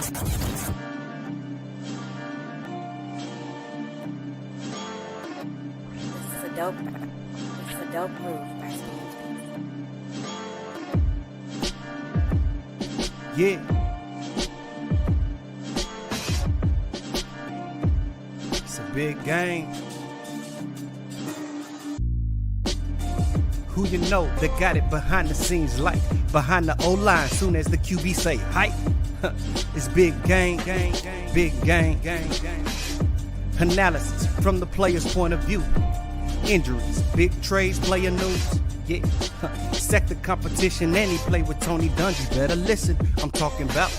It's a dope move by Steve. Yeah. It's a big game. Who you know that got it behind the scenes like behind the O-line soon as the QB say hype? It's big game, big game. Analysis from the player's point of view. Injuries, big trades, player news. Yeah, sector competition, and he play with Tony Dungy. Better listen, I'm talking about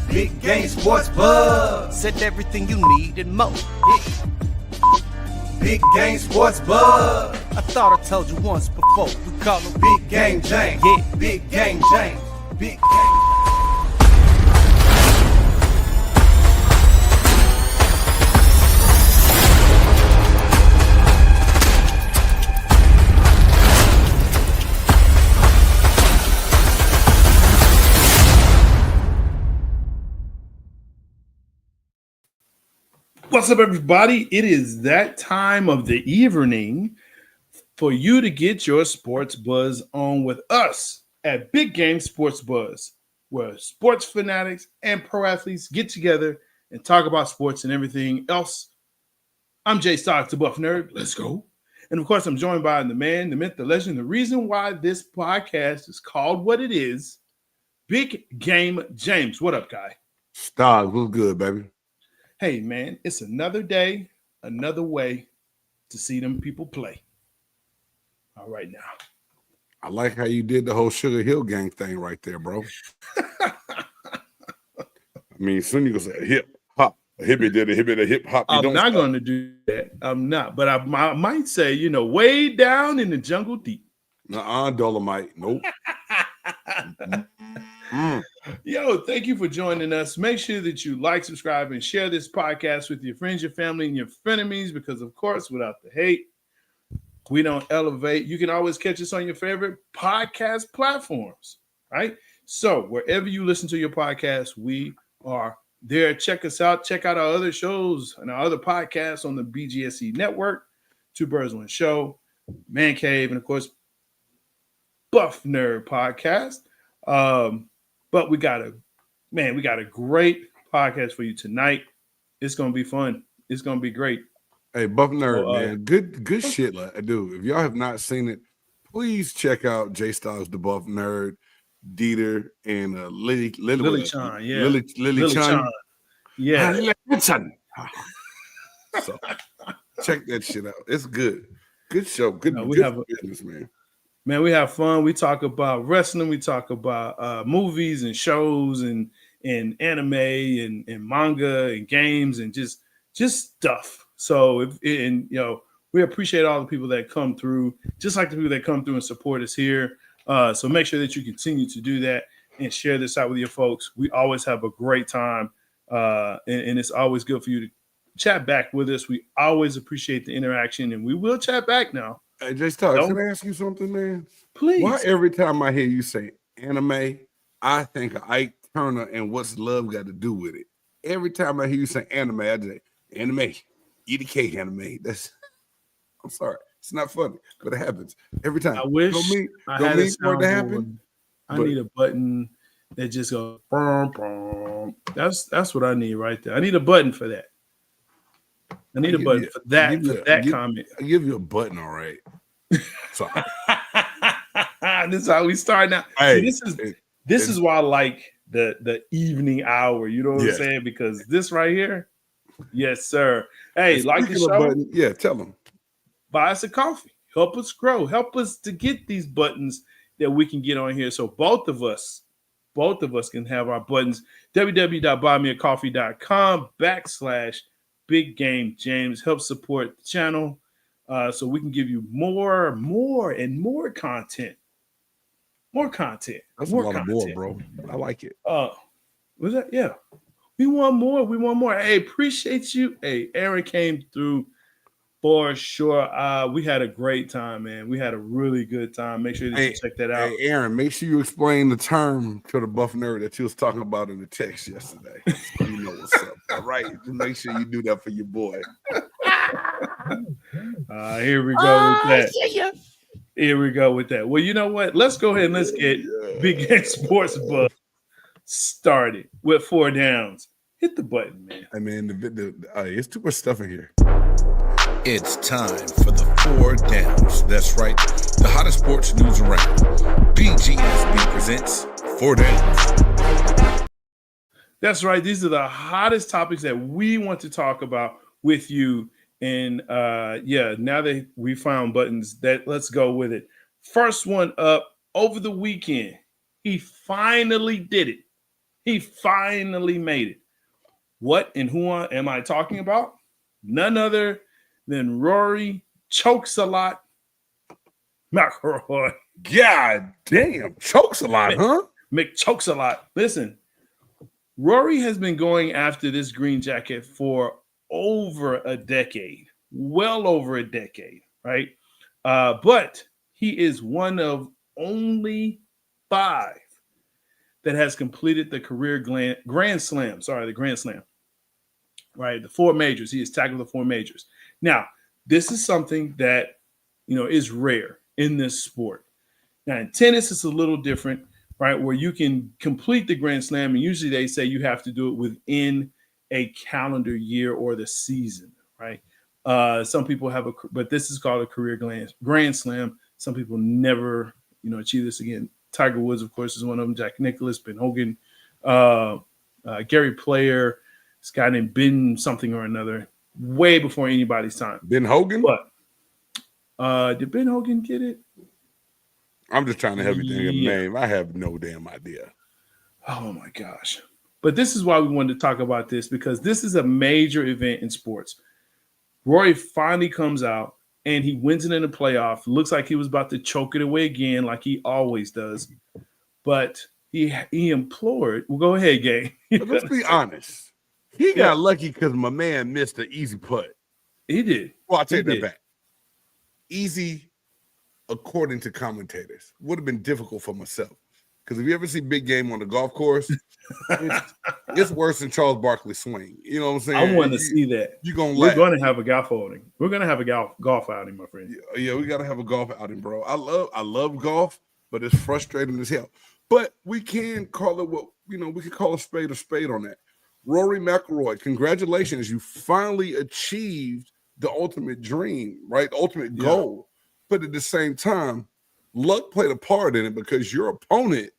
Big Game Sports Buzz. Said everything you need and more. Yeah. Big Game Sports Buzz. I thought I told you once before. We call him Big Game James. Yeah, Big Game James. Big Game. What's up, everybody? It is that time of the evening for you to get your sports buzz on with us at Big Game Sports Buzz, where sports fanatics and pro athletes get together and talk about sports and everything else. I'm J-Stogs, the Buff Nerd. Let's go. And of course, I'm joined by the man, the myth, the legend, the reason why this podcast is called what it is, Big Game James. What up, guy? Stogs, what's good, baby? Hey, man, it's another day, another way to see them people play. All right, now. I like how you did the whole Sugar Hill Gang thing right there, bro. I mean, soon you gonna say hip hop, a hippie did a hippie, a hip hop. I'm not going to do that. I'm not, but I might say, way down in the jungle deep. Dolomite. Nope. Yo, thank you for joining us. Make sure that you like, subscribe, and share this podcast with your friends, your family, and your frenemies, because, of course, without the hate, we don't elevate. You can always catch us on your favorite podcast platforms, right? So wherever you listen to your podcast, we are there. Check us out. Check out our other shows and our other podcasts on the BGSE network, Two Birds, One Show, Man Cave, and, of course, Buff Nerd Podcast. But we got a great podcast for you tonight. It's gonna be fun. It's gonna be great. Hey, Buff Nerd, man, good shit, dude. If y'all have not seen it, please check out J-Stogs, the Buff Nerd, Dieter, and Lily Chan, yeah, Lily Chan, yeah. Lily Chan. So check that shit out. It's good. Good show. Good business, man. Man, we have fun. We talk about wrestling. We talk about movies and shows and anime and manga and games and just stuff. So we appreciate all the people that come through, just like the people that come through and support us here. So make sure that you continue to do that and share this out with your folks. We always have a great time, and it's always good for you to chat back with us. We always appreciate the interaction, and we will chat back now. Hey, J-Stogs, can I ask you something, man? Please. Why every time I hear you say anime, I think of Ike Turner and what's love got to do with it? Every time I hear you say anime, I just say anime, EDK anime. I'm sorry, it's not funny, but it happens every time. I wish I had a sound to happen. I need a button that just goes. Brum, brum. That's what I need right there. I need a button for that. I need a button for that comment. I'll give you a button, all right. So this is how we start now. Hey, this is why I like the evening hour. You know what I'm saying? Because this right here, yes, sir. Hey, like the show. Button, yeah, tell them. Buy us a coffee. Help us grow. Help us to get these buttons that we can get on here. So both of us can have our buttons. www.buymeacoffee.com/Big Game James. Help support the channel so we can give you more and more content. More content. That's more a lot content. of more, bro. I like it. Was that? Yeah. We want more. Hey, appreciate you. Hey, Aaron came through For sure. We had a great time, man. We had a really good time. Make sure that you check that out. Hey, Aaron, make sure you explain the term to the buff nerd that you was talking about in the text yesterday. So you know what's up. All right. Just make sure you do that for your boy. Here we go with that. Here we go with that. Well, you know what? Let's go ahead and let's get Big Game Sports Buzz started with 4 downs. Hit the button, man. I mean, it's too much stuff in here. It's time for the 4 downs. That's right. The hottest sports news around. BGSB presents 4 downs. That's right. These are the hottest topics that we want to talk about with you. And now that we found buttons, let's go with it. First one up, over the weekend, he finally did it. He finally made it. What and who am I talking about? None other than Rory Chokes-a-lot McIlroy. God damn, chokes a lot, huh? McChokes-a-lot. Listen, Rory has been going after this green jacket for over a decade, well over a decade, right? But he is one of only 5 that has completed the career Grand Slam. The Grand Slam, right? The 4 majors. He has tackled the 4 majors. Now, this is something that, is rare in this sport. Now, in tennis, it's a little different, right? Where you can complete the Grand Slam, and usually they say you have to do it within a calendar year or the season, right? Some people but this is called a career Grand Slam. Some people never, achieve this again. Tiger Woods, of course, is one of them. Jack Nicklaus, Ben Hogan, Gary Player, this guy named Ben something or another, way before anybody's time. Ben Hogan? But did Ben Hogan get it? I'm just trying to help you think of a name. I have no damn idea. Oh, my gosh. But this is why we wanted to talk about this, because this is a major event in sports. Rory finally comes out, and he wins it in the playoff. Looks like he was about to choke it away again, like he always does. But he implored. Well, go ahead, Gay. Let's be honest. He got lucky because my man missed an easy putt. He did. Well, I'll take that back. Easy, according to commentators. Would have been difficult for myself. Because if you ever see Big Game on the golf course, it's worse than Charles Barkley's swing. You know what I'm saying? I want to see that. We're going to have a golf outing. We're going to have a golf outing, my friend. Yeah, we got to have a golf outing, bro. I love golf, but it's frustrating as hell. But we can call it we can call a spade on that. Rory McIlroy, congratulations. You finally achieved the ultimate dream, right? Ultimate goal. But at the same time, luck played a part in it because your opponent,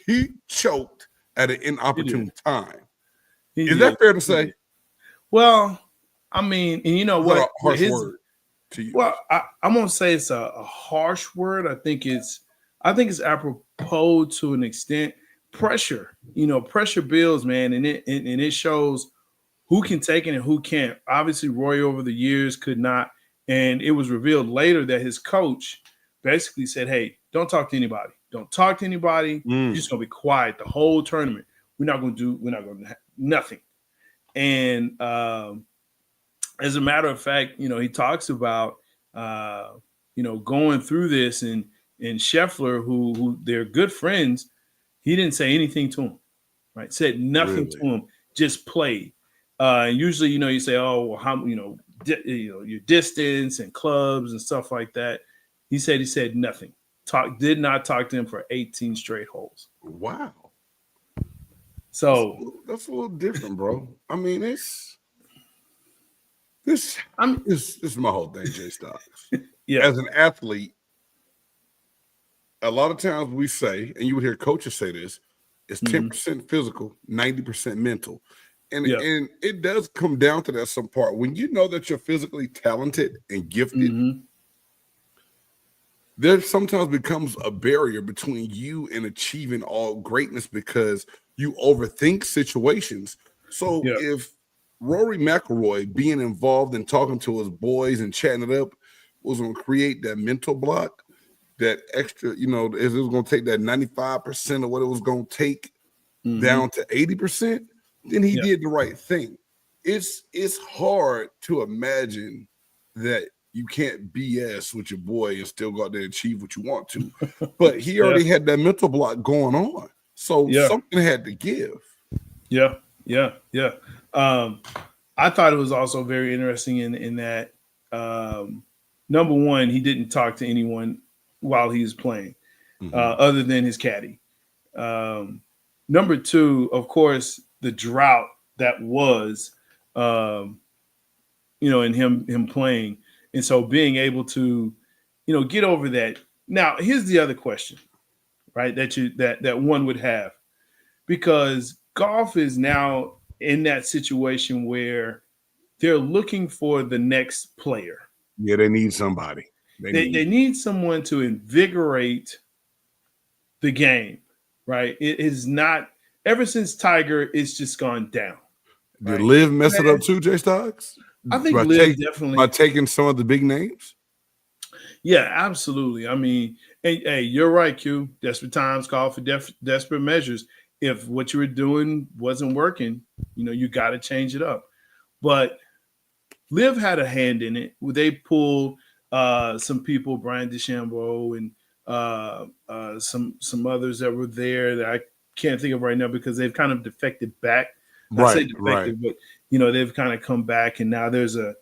he choked at an inopportune time. Is that fair to say? Well, I mean, and you know what? A harsh word to you. Well, I won't say it's a harsh word. I think it's apropos to an extent. Pressure, pressure builds, man, and it shows who can take it and who can't. Obviously, Roy over the years could not, and it was revealed later that his coach basically said, "Hey, don't talk to anybody. Don't talk to anybody. You're just gonna be quiet the whole tournament. We're not gonna do nothing." And as a matter of fact, he talks about going through this, and Scheffler, who they're good friends. He didn't say anything to him, right? Said nothing to him, just played. Usually, you say, oh, well, how, your distance and clubs and stuff like that. He said nothing. Did not talk to him for 18 straight holes. Wow. So that's a little different, bro. I mean, this is my whole thing, J-Stogs. As an athlete, a lot of times we say, and you would hear coaches say this, it's 10% physical, 90% mental. And it does come down to that some part. When you know that you're physically talented and gifted, there sometimes becomes a barrier between you and achieving all greatness because you overthink situations. So if Rory McIlroy being involved and talking to his boys and chatting it up was going to create that mental block, that extra, if it was going to take that 95% of what it was going to take down to 80%, then he did the right thing. It's hard to imagine that you can't BS with your boy and still go out there and achieve what you want to. But he already had that mental block going on. So something had to give. Yeah. I thought it was also very interesting in that number one, he didn't talk to anyone while he was playing, other than his caddy. Number two, of course, the drought that was, in him playing. And so being able to, get over that. Now, here's the other question, right? That one would have, because golf is now in that situation where they're looking for the next player. Yeah, they need somebody. They need someone to invigorate the game, right? It is not, ever since Tiger, it's just gone down. Did Liv mess it up too, J-Stogs? I think Liv definitely. By taking some of the big names? Yeah, absolutely. I mean, hey, you're right, Q. Desperate times call for desperate measures. If what you were doing wasn't working, you got to change it up. But Liv had a hand in it. They pulled some people, Brian DeChambeau and some others that were there that I can't think of right now because they've kind of defected back. I say defected, but they've kind of come back, and now there's an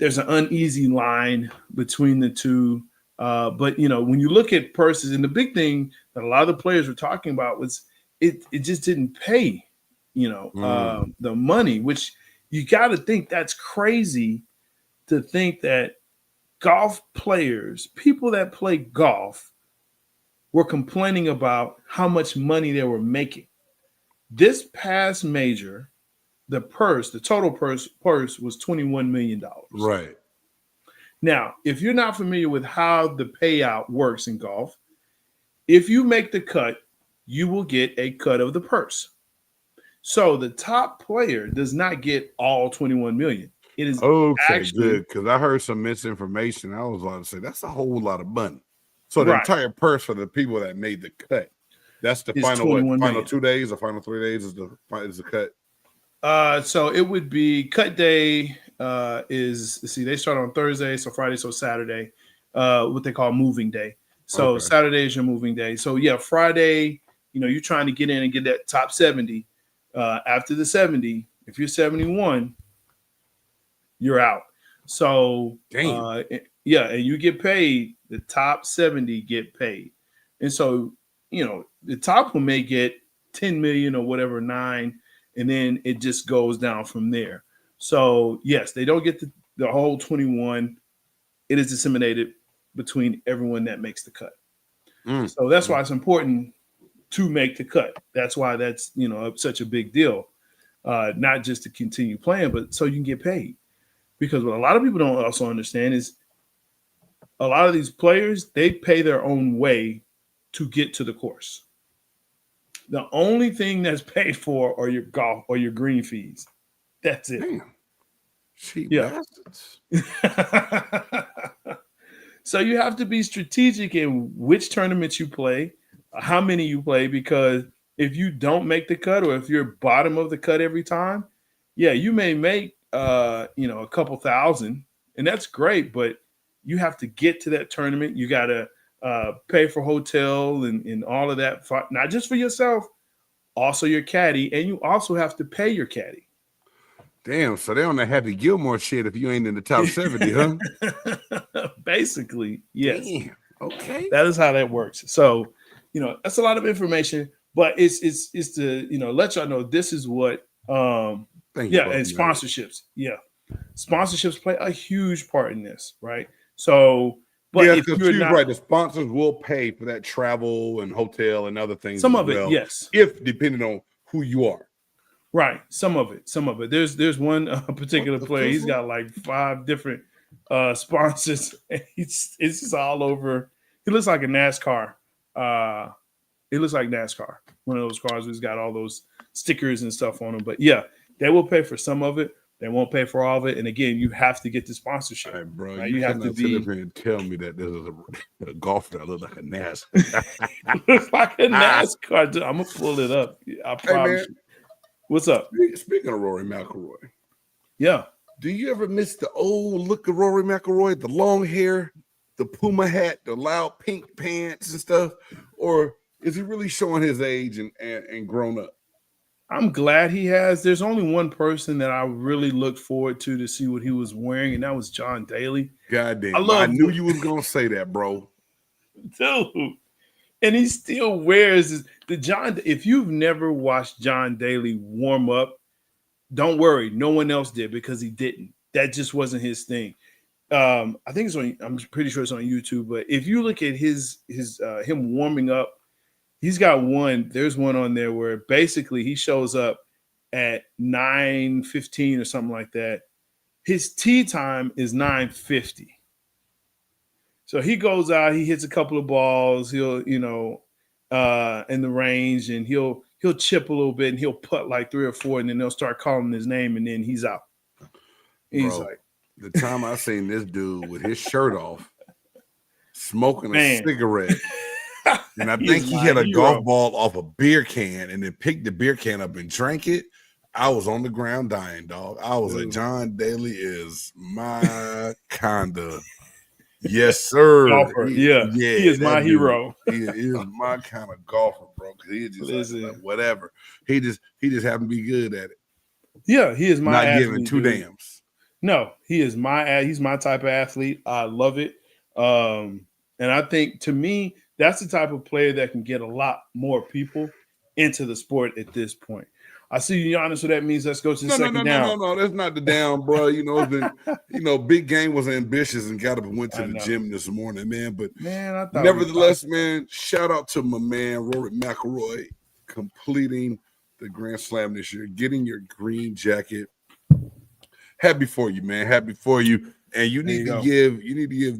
uneasy line between the two. But when you look at purses, and the big thing that a lot of the players were talking about was it just didn't pay, the money, which you got to think that's crazy to think that golf players, people that play golf, were complaining about how much money they were making. This past major, the total purse was $21 million. Right. Now, if you're not familiar with how the payout works in golf, if you make the cut, you will get a cut of the purse. So the top player does not get all $21 million. It is good, because I heard some misinformation. I was about to say that's a whole lot of money. So the entire purse for the people that made the cut. That's the final 2 days or final 3 days is the cut. So it would be cut day they start on Thursday, so Friday, so Saturday, what they call moving day. So Saturday is your moving day. So yeah, Friday, you're trying to get in and get that top 70. After the 70, if you're 71, you're out. So and you get paid. The top 70 get paid, and so the top one may get 10 million or whatever, 9, and then it just goes down from there. So yes, they don't get the whole 21. It is disseminated between everyone that makes the cut. So that's why it's important to make the cut. That's why that's such a big deal. Not just to continue playing, but so you can get paid. Because what a lot of people don't also understand is a lot of these players, they pay their own way to get to the course. The only thing that's paid for are your golf or your green fees. That's it. Damn. Bastards. So you have to be strategic in which tournaments you play, how many you play, because if you don't make the cut or if you're bottom of the cut every time, you may make a couple thousand, and that's great, but you have to get to that tournament. You got to pay for hotel and all of that, not just for yourself, also your caddy, and you also have to pay your caddy. Damn, so they on the Happy Gilmore shit if you ain't in the top 70, huh? Basically, yes. Damn. Okay. That is how that works. So, that's a lot of information, but it's to, let y'all know this is what and sponsorships. Yeah. Sponsorships play a huge part in this, right? So, but if you're not right, the sponsors will pay for that travel and hotel and other things. Some of it, yes. If depending on who you are. Right. Some of it. There's one particular player. He's got like 5 different sponsors. It's just all over. He looks like a NASCAR. It looks like NASCAR. One of those cars who's got all those stickers and stuff on them. But yeah, they will pay for some of it. They won't pay for all of it. And again, you have to get the sponsorship. Right, bro. Right? You have to be. Sit up here and tell me that this is a golf that looks like a NASCAR. Looks like a NASCAR. Dude, I'm gonna pull it up. I promise you. What's up? Speaking of Rory McIlroy. Yeah. Do you ever miss the old look of Rory McIlroy, the long hair, the Puma hat, the loud pink pants and stuff? Or is he really showing his age and grown up? I'm glad he has. There's only one person that I really looked forward to see what he was wearing, and that was John Daly. Goddamn. I knew you was going to say that, bro. Dude. And he still wears the John. If you've never watched John Daly warm up, don't worry. No one else did because he didn't. That just wasn't his thing. I think it's on. I'm pretty sure it's on YouTube. But if you look at him warming up, he's got one. There's one on there where basically he shows up at 9:15 or something like that. His tee time is 9:50. So he goes out, he hits a couple of balls, he'll, in the range, and he'll chip a little bit and he'll putt like 3 or 4, and then they'll start calling his name, and then he's out. He's Bro, like, the time I seen this dude with his shirt off, smoking a cigarette, and I think he hit a golf ball off a beer can and then picked the beer can up and drank it. I was on the ground dying, dog. I was like, John Daly is my kind of. Yes, sir. Golfer. He is my hero. He is my kind of golfer, bro. Because he just like, whatever. He just happened to be good at it. Yeah, he is my not athlete, giving two damns. No, he's my type of athlete. I love it. And I think to me, that's the type of player that can get a lot more people into the sport at this point. I see you, Giannis, so that means let's go to the second down. No, that's not the down, bro. It's been, Big Game was ambitious and got up and went to the gym this morning, man. But I thought nevertheless, man, shout out to my man, Rory McIlroy, completing the Grand Slam this year, getting your green jacket. Happy for you, man. Happy for you. And you need to give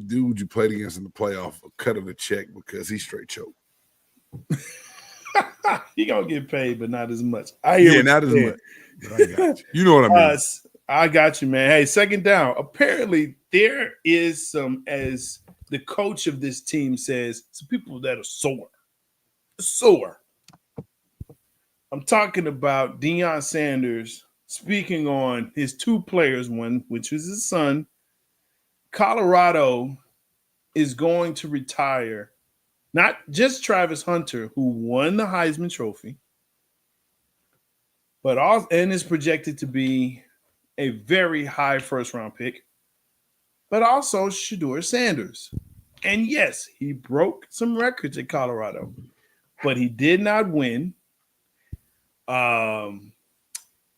dude you played against in the playoff a cut of a check because he straight choked. He gonna get paid, but not as much. Not as much. But I got you. You know what I mean? I got you, man. Hey, second down. Apparently, there is some, as the coach of this team says, some people that are sore. Sore. I'm talking about Deion Sanders speaking on his 2 players, one which was his son. Colorado is going to retire. Not just Travis Hunter, who won the Heisman Trophy, but also and is projected to be a very high first-round pick, but also Shedeur Sanders. And yes, he broke some records at Colorado, but he did not win. And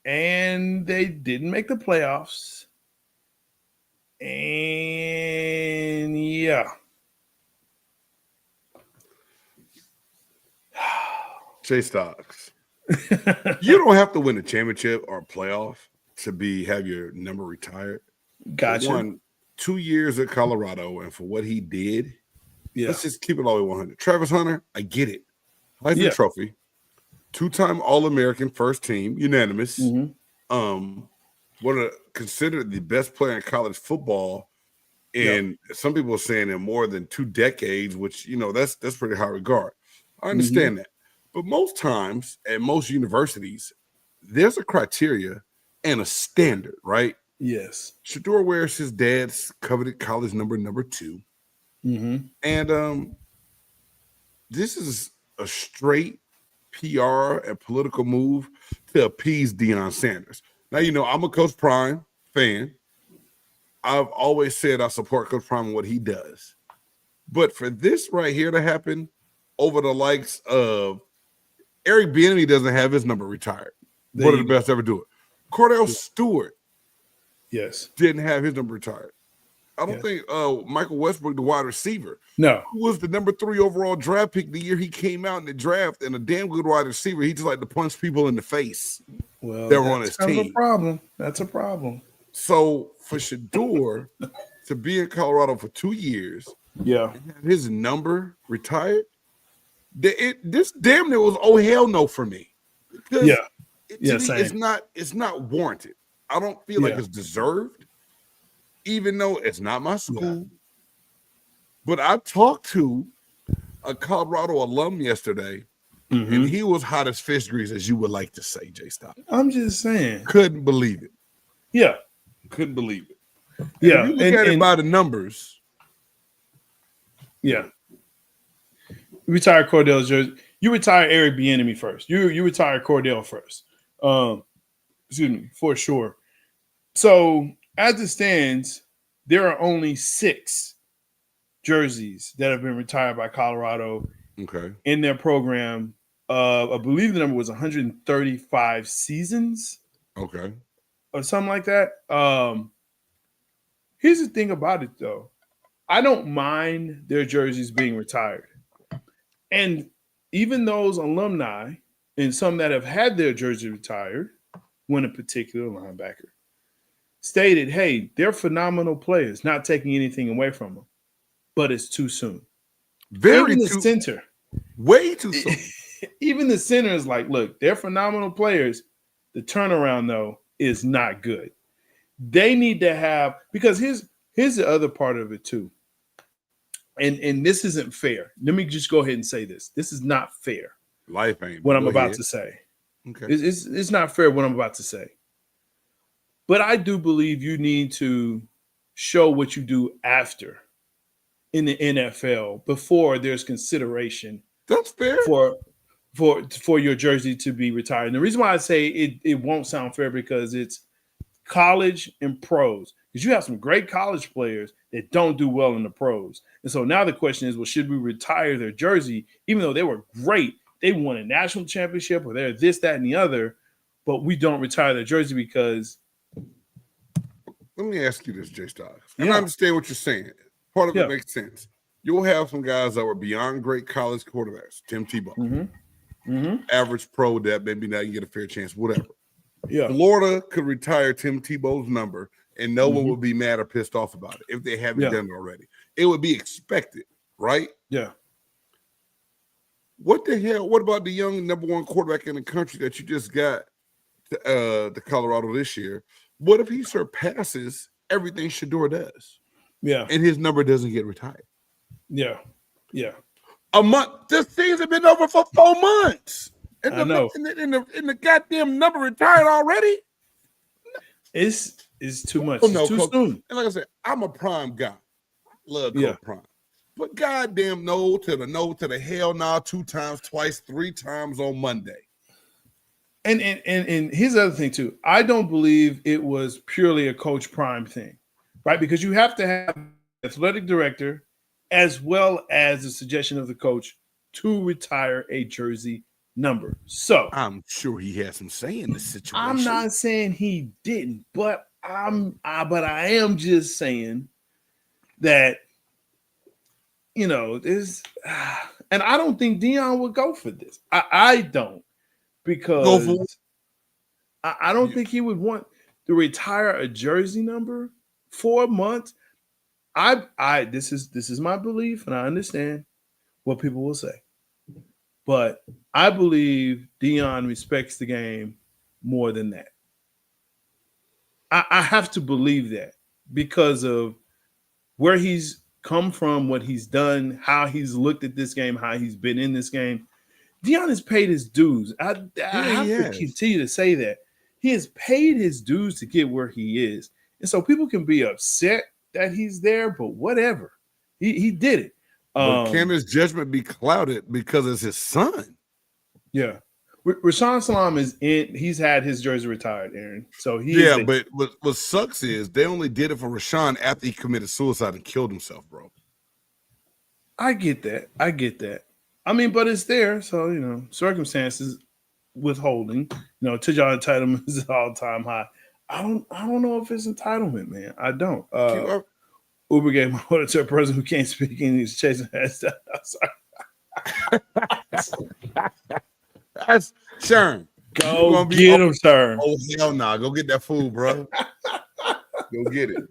they didn't make the playoffs. And yeah. J-Stogs. You don't have to win a championship or a playoff to have your number retired. Gotcha. He won 2 years at Colorado, and for what he did, let's just keep it all the way 100. Travis Hunter, I get it. Heisman Trophy, 2-time All-American first team, unanimous. Considered the best player in college football, and some people are saying in more than 2 decades, which that's pretty high regard. I understand that. But most times at most universities, there's a criteria and a standard, right? Yes. Shedeur wears his dad's coveted college number 2. And this is a straight PR and political move to appease Deion Sanders. Now, I'm a Coach Prime fan. I've always said I support Coach Prime and what he does. But for this right here to happen over the likes of Eric Bieniemy doesn't have his number retired. One of the best ever do it. Cordell Stewart didn't have his number retired. I don't think Michael Westbrook, the wide receiver, who was the number 3 overall draft pick the year he came out in the draft, and a damn good wide receiver. He just like to punch people in the face. Well, that were on his team. That's a problem. So for Shedeur to be in Colorado for 2 years, and have his number retired, this damn near was hell no for me. Because it's not warranted. I don't feel like it's deserved, even though it's not my school. But I talked to a Colorado alum yesterday, and he was hot as fish grease, as you would like to say, J-Stop. I'm just saying. Couldn't believe it. Yeah. Couldn't believe it. Yeah, if you look at it by the numbers. Yeah. You retire Cordell's jersey. You retire Eric Bieniemy first. You retire Cordell first. Excuse me, for sure. So as it stands, there are only 6 jerseys that have been retired by Colorado in their program. I believe the number was 135 seasons. Okay. Or something like that. Here's the thing about it, though. I don't mind their jerseys being retired. And even those alumni and some that have had their jersey retired, when a particular linebacker stated, hey, they're phenomenal players, not taking anything away from them, but it's too soon. Even the center. Way too soon. Even the center is like, look, they're phenomenal players. The turnaround, though, is not good. They need to have, because here's the other part of it, too. And this isn't fair. Let me just go ahead and say this. This is not fair. Life ain't. What I'm about to say. Okay. It's not fair what I'm about to say. But I do believe you need to show what you do after in the NFL before there's consideration. That's fair. For your jersey to be retired. And the reason why I say it won't sound fair because it's college and pros. Because you have some great college players that don't do well in the pros. And so now the question is, well, should we retire their jersey, even though they were great? They won a national championship or they're this, that, and the other, but we don't retire their jersey because. Let me ask you this, J-Stogs. I understand what you're saying. Part of it makes sense. You'll have some guys that were beyond great college quarterbacks. Tim Tebow. Average pro that maybe now you get a fair chance, whatever. Yeah. Florida could retire Tim Tebow's number and no one would be mad or pissed off about it if they haven't done it already. It would be expected, right? Yeah. What the hell? What about the young number 1 quarterback in the country that you just got to Colorado this year? What if he surpasses everything Shedeur does? Yeah. And his number doesn't get retired? Yeah. Yeah. A month. This season been over for 4 months. And I know. And the goddamn number retired already? It's too much. Oh, no, it's too soon. And like I said, I'm a prime guy. Love Coach Prime. But goddamn no to the hell nah 2 times, twice, 3 times on Monday. And here's the other thing too. I don't believe it was purely a Coach Prime thing, right? Because you have to have an athletic director as well as the suggestion of the coach to retire a jersey number. So I'm sure he has some say in this situation. I'm not saying he didn't, but I am just saying that, you know, there's and I don't think Deion would go for this. I don't, because I don't think he would want to retire a jersey number 4 months. This is my belief, and I understand what people will say. But I believe Deion respects the game more than that. I have to believe that because of where he's come from, what he's done, how he's looked at this game, how he's been in this game. Deion has paid his dues. I have to continue to say that. He has paid his dues to get where he is. And so people can be upset that he's there, but whatever. He did it. But can his judgment be clouded because it's his son? Yeah. Rashawn Salam is in. He's had his jersey retired, Aaron. So but what sucks is they only did it for Rashawn after he committed suicide and killed himself, bro. I get that. I mean, but it's there. So, you know, circumstances withholding, you know, to-John entitlement is all-time high. I don't know if it's entitlement, man. I don't. Uber gave my order to a person who can't speak English chasing hashtag. That's Sharon. Go get him, sir. Oh, hell nah. Go get that food, bro. Go get it.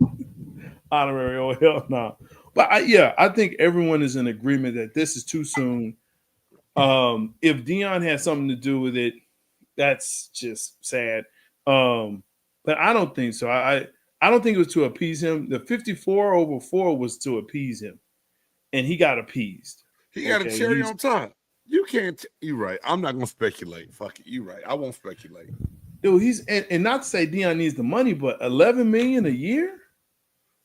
Honorary, oh, hell no. But I think everyone is in agreement that this is too soon. If Deion had something to do with it, that's just sad. But I don't think so. I don't think it was to appease him. The 54-4 was to appease him, and he got appeased. He got a cherry on top. You can't. You're right. I'm not gonna speculate. Fuck it. You're right. I won't speculate. Dude, he's and not to say Deion needs the money, but $11 million a year.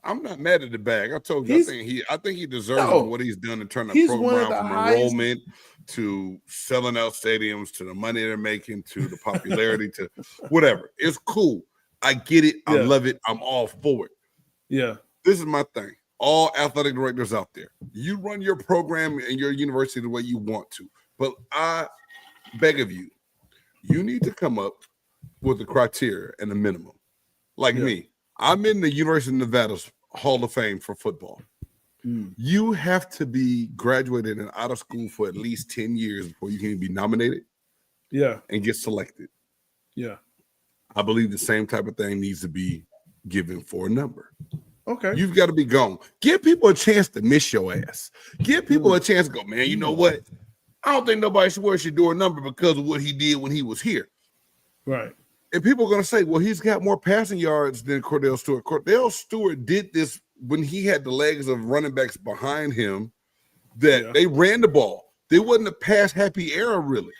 I'm not mad at the bag. I told you, I think he deserves it for what he's done to turn the program around from enrollment to selling out stadiums to the money they're making to the popularity to whatever. It's cool. I get it. I love it. I'm all for it. Yeah. This is my thing. All athletic directors out there, you run your program and your university the way you want to. But I beg of you, you need to come up with a criteria and a minimum. Like me, I'm in the University of Nevada's Hall of Fame for football. You have to be graduated and out of school for at least 10 years before you can be nominated and get selected. Yeah. I believe the same type of thing needs to be given for a number. Okay. You've got to be gone. Give people a chance to miss your ass. Give people a chance to go, man, you know what? I don't think nobody should wear Shedeur number because of what he did when he was here. Right. And people are going to say, well, he's got more passing yards than Cordell Stewart. Cordell Stewart did this when he had the legs of running backs behind him that they ran the ball. They wasn't a pass-happy era, really.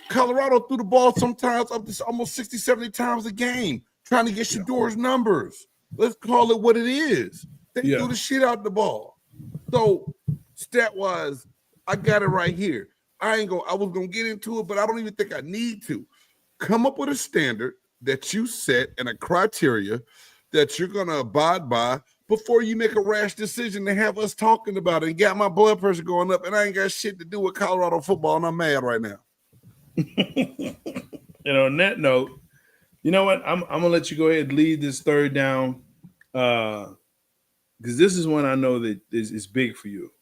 Colorado threw the ball sometimes up to almost 60, 70 times a game trying to get Shedeur's numbers. Let's call it what it is. They threw the shit out the ball. So, stat-wise, I got it right here. I was going to get into it, but I don't even think I need to. Come up with a standard that you set and a criteria that you're going to abide by before you make a rash decision to have us talking about it and got my blood pressure going up, and I ain't got shit to do with Colorado football, and I'm mad right now. And on that note, you know what? I'm going to let you go ahead and lead this third down because this is one I know that is big for you.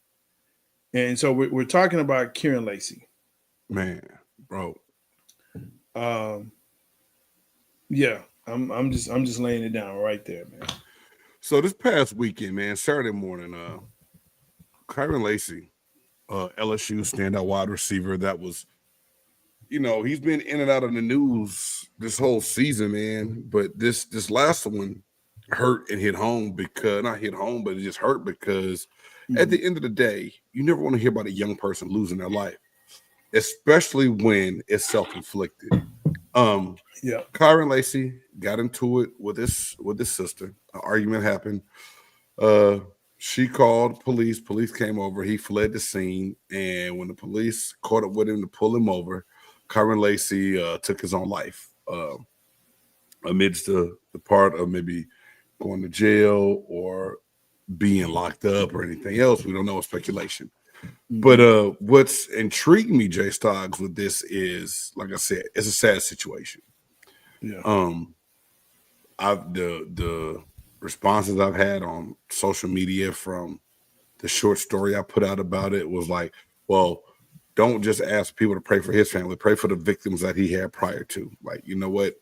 And so we're talking about Kyren Lacy. Man, bro. Yeah, I'm just laying it down right there, man. So this past weekend, man, Saturday morning, Kyren Lacy, LSU standout wide receiver that was, he's been in and out of the news this whole season, man. But this last one hurt and hit home because not hit home, but it just hurt because at the end of the day, you never want to hear about a young person losing their life, especially when it's self-inflicted. Kyren Lacy got into it with his sister. An argument happened. She called police. Police came over. He fled the scene, and when the police caught up with him to pull him over, Kyren Lacy took his own life amidst the part of maybe going to jail or being locked up or anything else. We don't know. It's speculation. But what's intrigued me, J-Stogs, with this is, like I said, it's a sad situation. Yeah. The responses I've had on social media from the short story I put out about it was like, well, don't just ask people to pray for his family, pray for the victims that he had prior to. Like, you know what?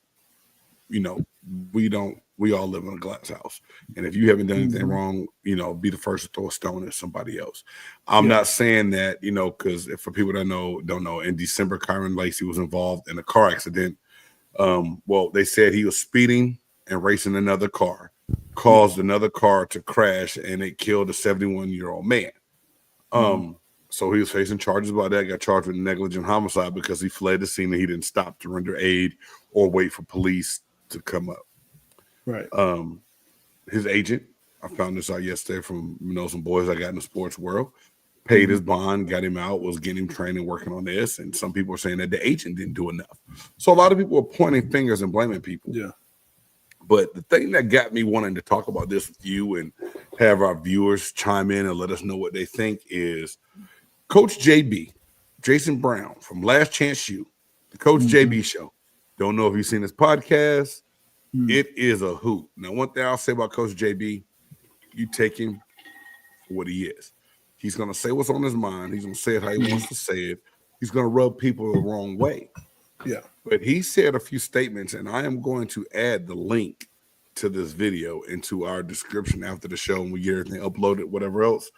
We all live in a glass house. And if you haven't done anything wrong, be the first to throw a stone at somebody else. I'm not saying that, because for people that don't know, in December, Kyren Lacy was involved in a car accident. They said he was speeding and racing another car, caused another car to crash, and it killed a 71-year-old man. So he was facing charges about that, got charged with negligent homicide because he fled the scene and he didn't stop to render aid or wait for police to come up. Right. His agent, I found this out yesterday from some boys I got in the sports world, paid his bond, got him out, was getting him training, working on this. And some people are saying that the agent didn't do enough. So a lot of people are pointing fingers and blaming people. Yeah. But the thing that got me wanting to talk about this with you and have our viewers chime in and let us know what they think is Coach JB, Jason Brown from Last Chance U, the Coach JB show. Don't know if you've seen this podcast. It is a hoot. Now, one thing I'll say about Coach JB, you take him for what he is. He's going to say what's on his mind. He's going to say it how he wants to say it. He's going to rub people the wrong way. Yeah. But he said a few statements, and I am going to add the link to this video into our description after the show and we get everything uploaded, whatever else.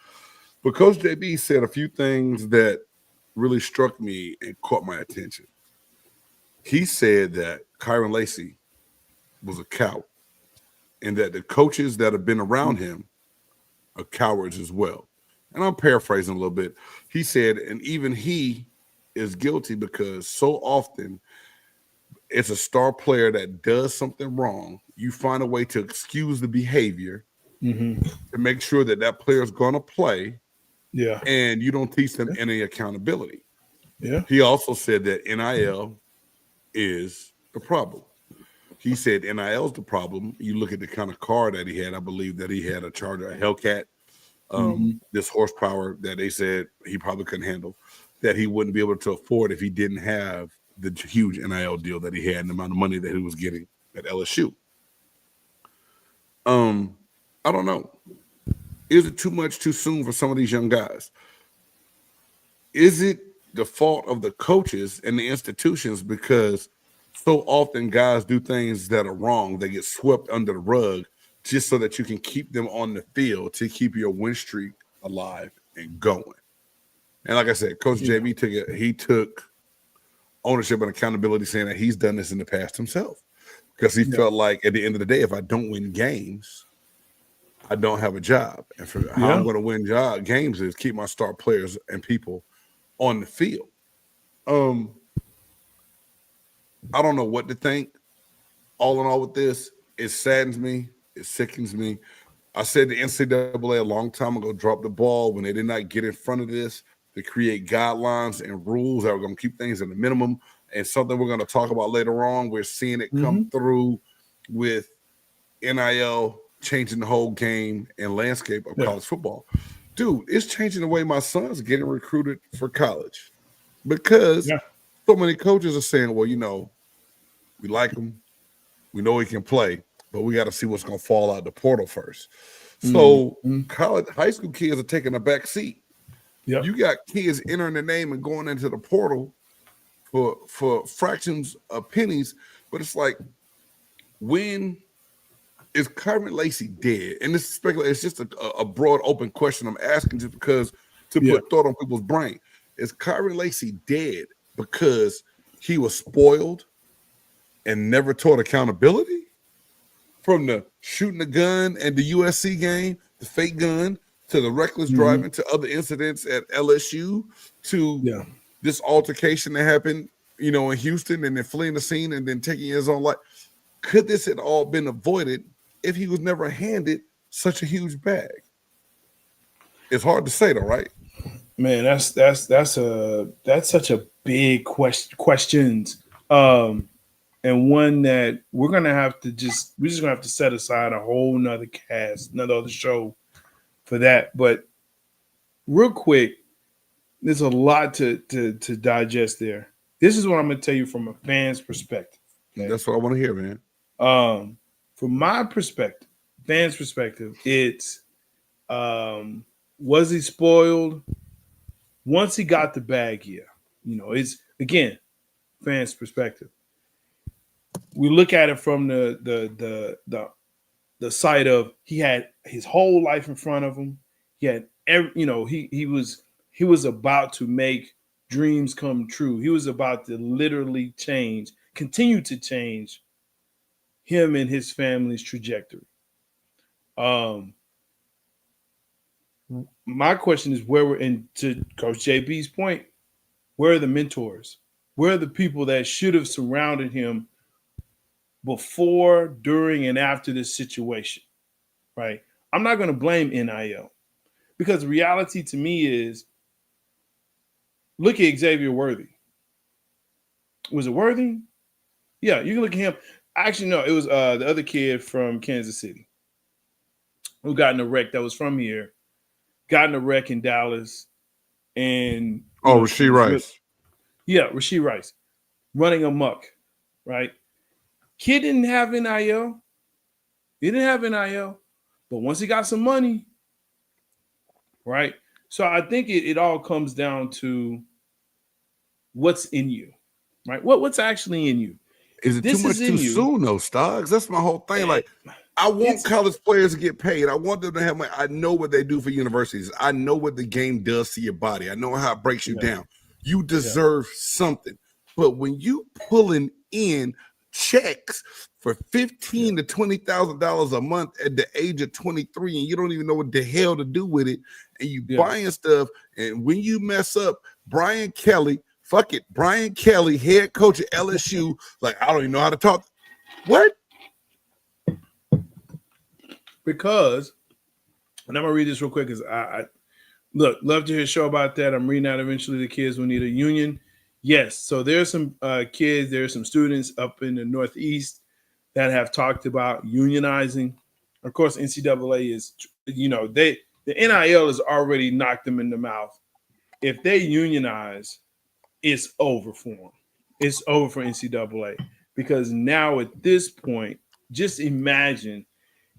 But Coach JB said a few things that really struck me and caught my attention. He said that Kyren Lacy was a coward and that the coaches that have been around him are cowards as well. And I'm paraphrasing a little bit. He said, and even he is guilty because so often it's a star player that does something wrong. You find a way to excuse the behavior to make sure that that player is going to play. Yeah. And you don't teach them any accountability. Yeah. He also said that NIL is the problem. He said NIL is the problem. You look at the kind of car that he had. I believe that he had a Charger, a Hellcat, this horsepower that they said he probably couldn't handle, that he wouldn't be able to afford if he didn't have the huge NIL deal that he had and the amount of money that he was getting at LSU. I don't know. Is it too much too soon for some of these young guys? Is it the fault of the coaches and the institutions, because so often guys do things that are wrong, they get swept under the rug just so that you can keep them on the field to keep your win streak alive and going? And like I said, Coach JB took ownership and accountability, saying that he's done this in the past himself, because he felt like at the end of the day, if I don't win games, I don't have a job. And for how I'm going to win games is keep my star players and people on the field. I don't know what to think. All in all with this, it saddens me. It sickens me. I said the NCAA a long time ago dropped the ball when they did not get in front of this to create guidelines and rules that were going to keep things at a minimum. And something we're going to talk about later on, we're seeing it come through with NIL changing the whole game and landscape of college football. Dude, it's changing the way my son's getting recruited for college, because so many coaches are saying, well, you know, we like him, we know he can play, but we got to see what's going to fall out the portal first. So high school kids are taking a back seat. You got kids entering the name and going into the portal for fractions of pennies, but it's like, when is Kyren Lacy dead? And this is speculation. It's just a broad, open question I'm asking, just because to put thought on people's brain. Is Kyren Lacy dead because he was spoiled and never taught accountability? From the shooting the gun and the USC game, the fake gun, to the reckless driving, to other incidents at LSU, to this altercation that happened, you know, in Houston, and then fleeing the scene and then taking his own life. Could this have all been avoided if he was never handed such a huge bag? It's hard to say, though, right? Man, that's such a big questions, and one that we're just gonna have to set aside a whole nother other show for that. But real quick, there's a lot to digest there. This is what I'm gonna tell you from a fan's perspective. Okay? That's what I want to hear, man. From my perspective, fan's perspective, it's was he spoiled? Once he got the bag, you know, it's again, fans' perspective. We look at it from the side of he had his whole life in front of him. He had he was about to make dreams come true. He was about to literally continue to change him and his family's trajectory. My question is, to Coach JB's point, where are the mentors? Where are the people that should have surrounded him before, during, and after this situation, right? I'm not going to blame NIL, because the reality to me is, look at Xavier Worthy. Was it Worthy? Yeah, you can look at him. Actually, no, it was the other kid from Kansas City who got in a wreck that was from here, got in a wreck in Dallas. And Rasheed Rice. Rasheed Rice, running amok, right? Kid didn't have NIL. He didn't have NIL. But once he got some money, right? So I think it all comes down to what's in you, right? What's actually in you. Is it too much too soon, though, Stogs? That's my whole thing. Like, I want college players to get paid. I want them to have money. I know what they do for universities. I know what the game does to your body. I know how it breaks you down. You deserve something. But when you pulling in checks for $15,000 to $20,000 a month at the age of 23, and you don't even know what the hell to do with it, and you buying stuff, and when you mess up, Brian Kelly Fuck it. Brian Kelly, head coach at LSU, like, I don't even know how to talk. What? Because, and I'm going to read this real quick because I look, love to hear a show about that. I'm reading out eventually the kids will need a union. Yes. So there's some kids, there's some students up in the Northeast that have talked about unionizing. Of course, NCAA is, the NIL has already knocked them in the mouth. If they unionize, it's over for them. It's over for NCAA because now at this point, just imagine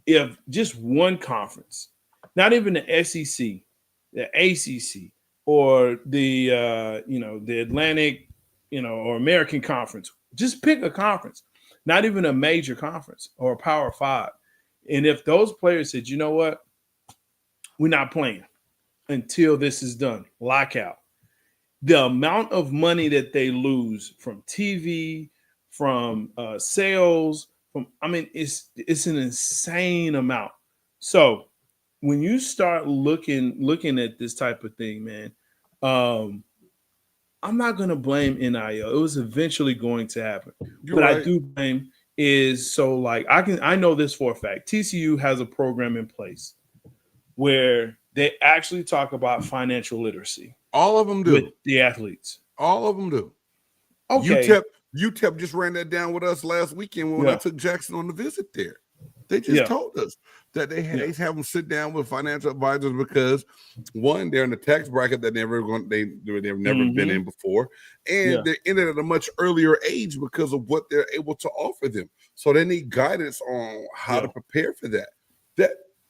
if just one conference, not even the SEC, the ACC, or the the Atlantic, or American Conference, just pick a conference, not even a major conference or a Power Five, and if those players said, you know what, we're not playing until this is done, lockout. The amount of money that they lose from TV, from sales, it's an insane amount. So when you start looking at this type of thing, man, I'm not going to blame NIL. It was eventually going to happen. You're But right. I do blame is so like I know this for a fact. TCU has a program in place where they actually talk about financial literacy All of them do. with the athletes. All of them do. Okay. UTEP just ran that down with us last weekend when I took Jackson on the visit there. They just told us that they have them sit down with financial advisors because one, they're in the tax bracket that they've never been in before, and they're in it at a much earlier age because of what they're able to offer them. So they need guidance on how to prepare for that.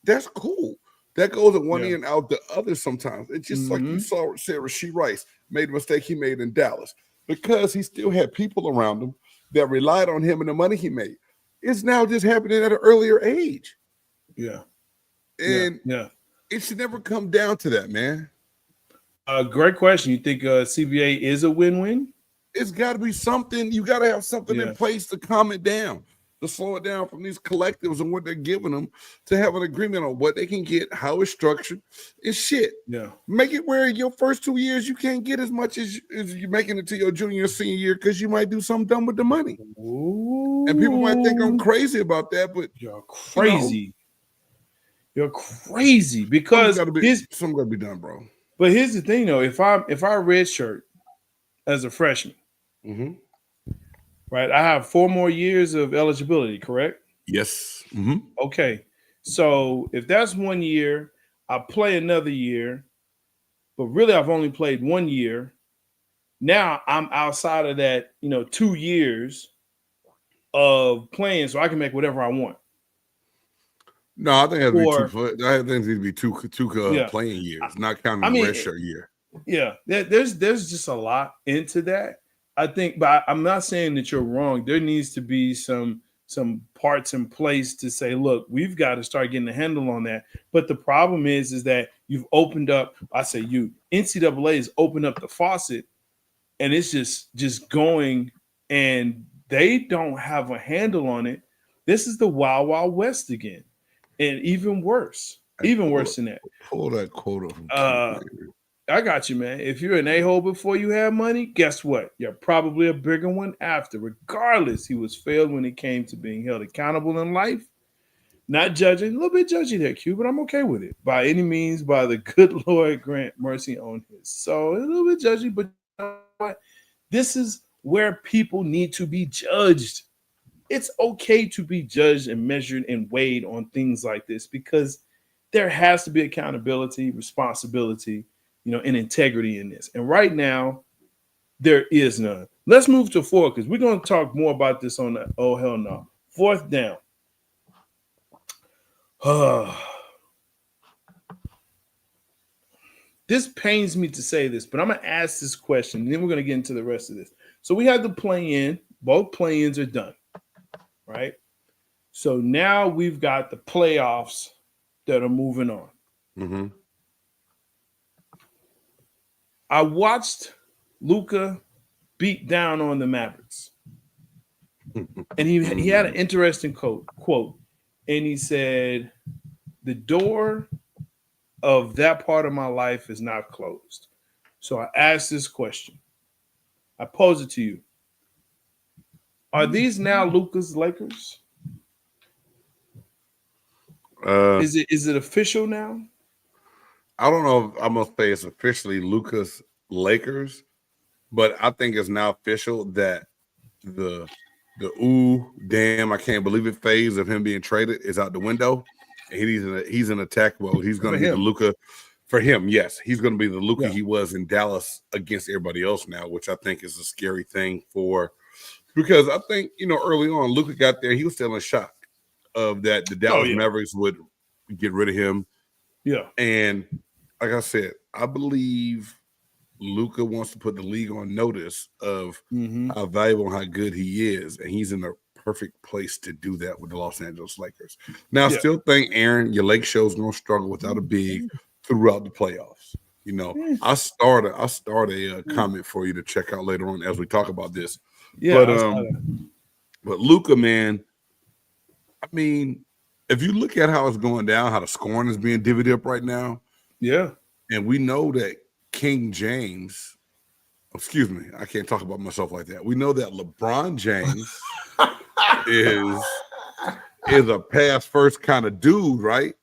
That's cool. That goes at one ear and out the other sometimes. It's just like you said Rashee Rice made a mistake he made in Dallas because he still had people around him that relied on him and the money he made. It's now just happening at an earlier age. Yeah. And it should never come down to that, man. Great question. You think CBA is a win-win? It's got to be something. You got to have something in place to calm it down, to slow it down from these collectives and what they're giving them, to have an agreement on what they can get, how it's structured. It's shit. Yeah. Make it where your first 2 years you can't get as much as you're making it to your junior or senior year because you might do something dumb with the money. Ooh. And people might think I'm crazy about that, but you're crazy. You're crazy because something got to be done, bro. But here's the thing, though. If I redshirt as a freshman, right, I have 4 more years of eligibility, correct? Yes. Okay. So if that's 1 year, I play another year, but really I've only played 1 year. Now I'm outside of that, 2 years of playing, so I can make whatever I want. No, I think it needs to be two playing years, not counting the redshirt year. Yeah, there's just a lot into that. I think, but I'm not saying that you're wrong. There needs to be some parts in place to say, look, we've got to start getting a handle on that. But the problem is that you've opened up. NCAA has opened up the faucet, and it's just going, and they don't have a handle on it. This is the Wild Wild West again. And even worse than that. Pull that quote from I got you, man. If you're an a-hole before you have money, guess what? You're probably a bigger one after. Regardless, he was failed when it came to being held accountable in life. Not judging, a little bit judgy there, Q, but I'm okay with it. By any means, by the good Lord, grant mercy on his soul. A little bit judgy, but you know what? This is where people need to be judged. It's okay to be judged and measured and weighed on things like this because there has to be accountability, responsibility, and integrity in this. And right now, there is none. Let's move to 4 because we're going to talk more about this on the Oh Hell No. 4th down. This pains me to say this, but I'm going to ask this question, and then we're going to get into the rest of this. So we have the play-in. Both play-ins are done. Right? So now we've got the playoffs that are moving on. I watched Luka beat down on the Mavericks. And he had an interesting quote. And he said, the door of that part of my life is not closed. So I asked this question. I pose it to you. Are these now Luka's Lakers? Is it official now? I don't know if I'm gonna say it's officially Luka's Lakers, but I think it's now official that the ooh damn I can't believe it phase of him being traded is out the window, and he's in attack mode. He's gonna be the Luka for him. Yes, he's gonna be the Luka he was in Dallas against everybody else now, which I think is a scary thing because I think early on Luka got there, he was still in shock of that the Dallas Mavericks would get rid of him. Yeah, and like I said, I believe Luka wants to put the league on notice of how valuable and how good he is, and he's in the perfect place to do that with the Los Angeles Lakers. Now, I still think, Aaron, your Lake Show's going to struggle without a big throughout the playoffs. I start a comment for you to check out later on as we talk about this. Yeah, but Luka, man, I mean, if you look at how it's going down, how the scoring is being divvied up right now, and we know that King James, excuse me, I can't talk about myself like that. We know that LeBron James is a pass first kind of dude, right?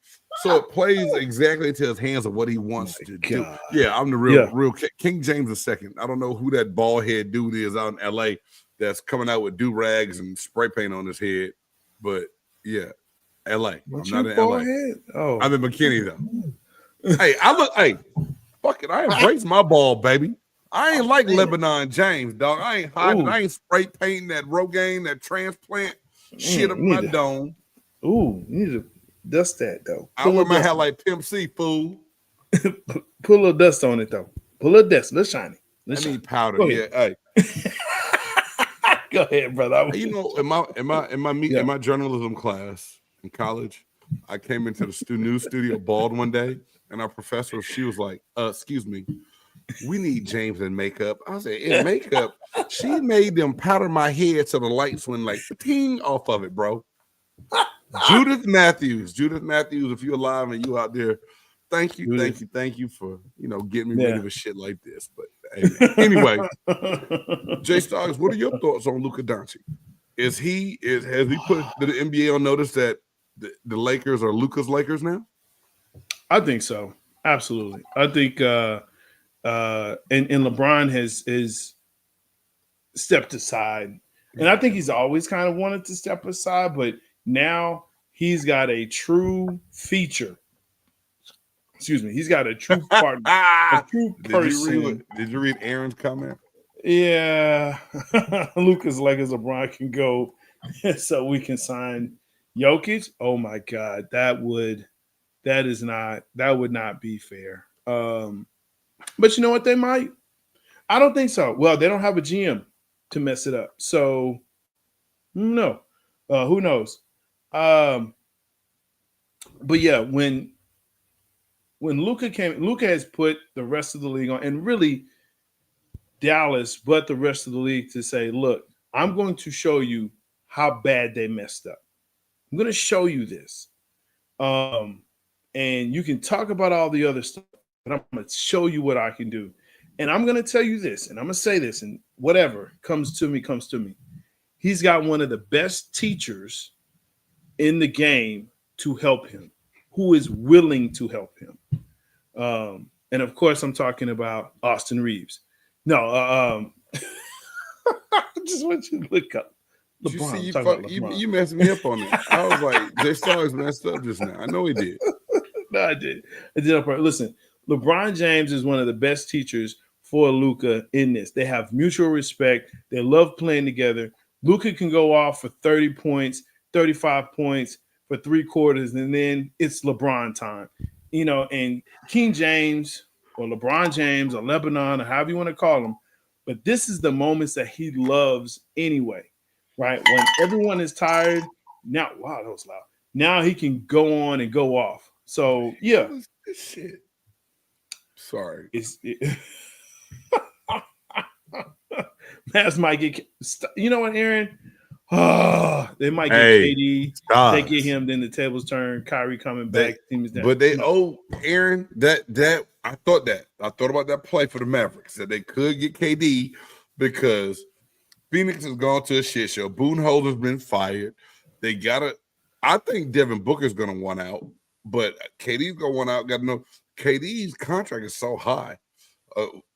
So it plays exactly to his hands of what he wants to do. Yeah, I'm the real King James the second. I don't know who that bald head dude is out in LA that's coming out with do-rags and spray paint on his head. But yeah, LA. I'm not in LA. Oh. I'm in McKinney though. Hey, fuck it. I embrace my ball, baby. I ain't like Lebanon James, dog. I ain't hiding. I ain't spray painting that Rogaine, that transplant shit up my dome. Ooh, you need to dust that though. I wear my hair like Pimp C, fool. Put a little dust on it though. Put a little dust. Let's shine it. I need powder. Yeah, hey. Go ahead, brother. In my journalism class in college, I came into the news studio bald one day, and our professor, she was like, "Excuse me, we need James in makeup." I said, "In makeup?" She made them powder my head so the lights went like ting off of it, bro. Judith Matthews, if you're alive and you out there, thank you for getting me ready for shit like this. But anyway, J-Stogs, what are your thoughts on Luka Doncic? Has he put the NBA on notice that the Lakers are Luka's Lakers now? I think so. Absolutely. I think and LeBron has stepped aside. And I think he's always kind of wanted to step aside, but now he's got a true feature. Excuse me. He's got a true partner, a true person. Did you read Aaron's comment? Yeah. Luka's Lakers, LeBron can go so we can sign Jokic. Oh my God. That would not be fair. But you know what? They might. I don't think so. Well, they don't have a GM to mess it up. So no. Who knows? But yeah, when Luka has put the rest of the league on, and really Dallas, but the rest of the league to say, look, I'm going to show you how bad they messed up. I'm going to show you this. And you can talk about all the other stuff, but I'm going to show you what I can do. And I'm going to tell you this, and I'm going to say this, and whatever comes to me. He's got one of the best teachers in the game to help him, who is willing to help him. And of course, I'm talking about Austin Reeves. No, I just want you to look up LeBron. You messed me up on it. I was like, J-Stogs messed up just now. I know he did. No, I did. Listen, LeBron James is one of the best teachers for Luka in this. They have mutual respect. They love playing together. Luka can go off for 30 points, 35 points for 3 quarters, and then it's LeBron time. And King James or LeBron James or Lebanon or however you want to call him, but this is the moments that he loves anyway, right? When everyone is tired, now, wow, that was loud. Now he can go on and go off. So, yeah. This shit. Sorry. Mavs might get – you know what, Aaron? They might get KD. They get him, then the tables turn. Kyrie coming back. But they owe Aaron that I thought about that play for the Mavericks, that they could get KD, because Phoenix has gone to a shit show. Budenholzer's been fired. They gotta. I think Devin Booker's gonna want out, but KD's gonna want out. Got to know KD's contract is so high.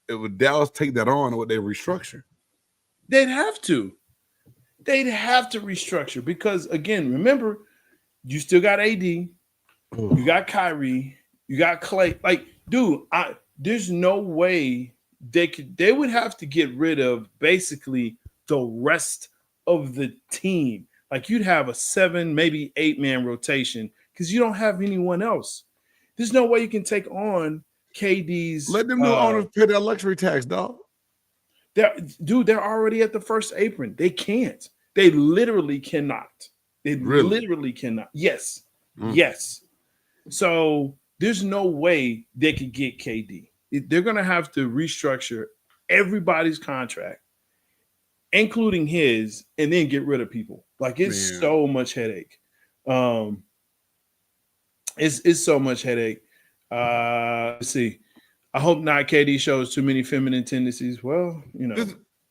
Would Dallas take that on, or would they restructure? They'd have to. They'd have to restructure because, again, remember, you still got AD, you got Kyrie, you got Clay. Like, dude, there's no way they would have to get rid of basically the rest of the team. Like, you'd have a 7, maybe 8-man rotation because you don't have anyone else. There's no way you can take on KD's. Let them new owners pay their luxury tax, dog. They're already at the first apron. They can't. They literally cannot. They literally cannot. Yes. Yes. So there's no way they could get KD. They're going to have to restructure everybody's contract, including his, and then get rid of people. Like, it's so much headache. It's so much headache. Let's see. I hope not KD shows too many feminine tendencies. Well, you know.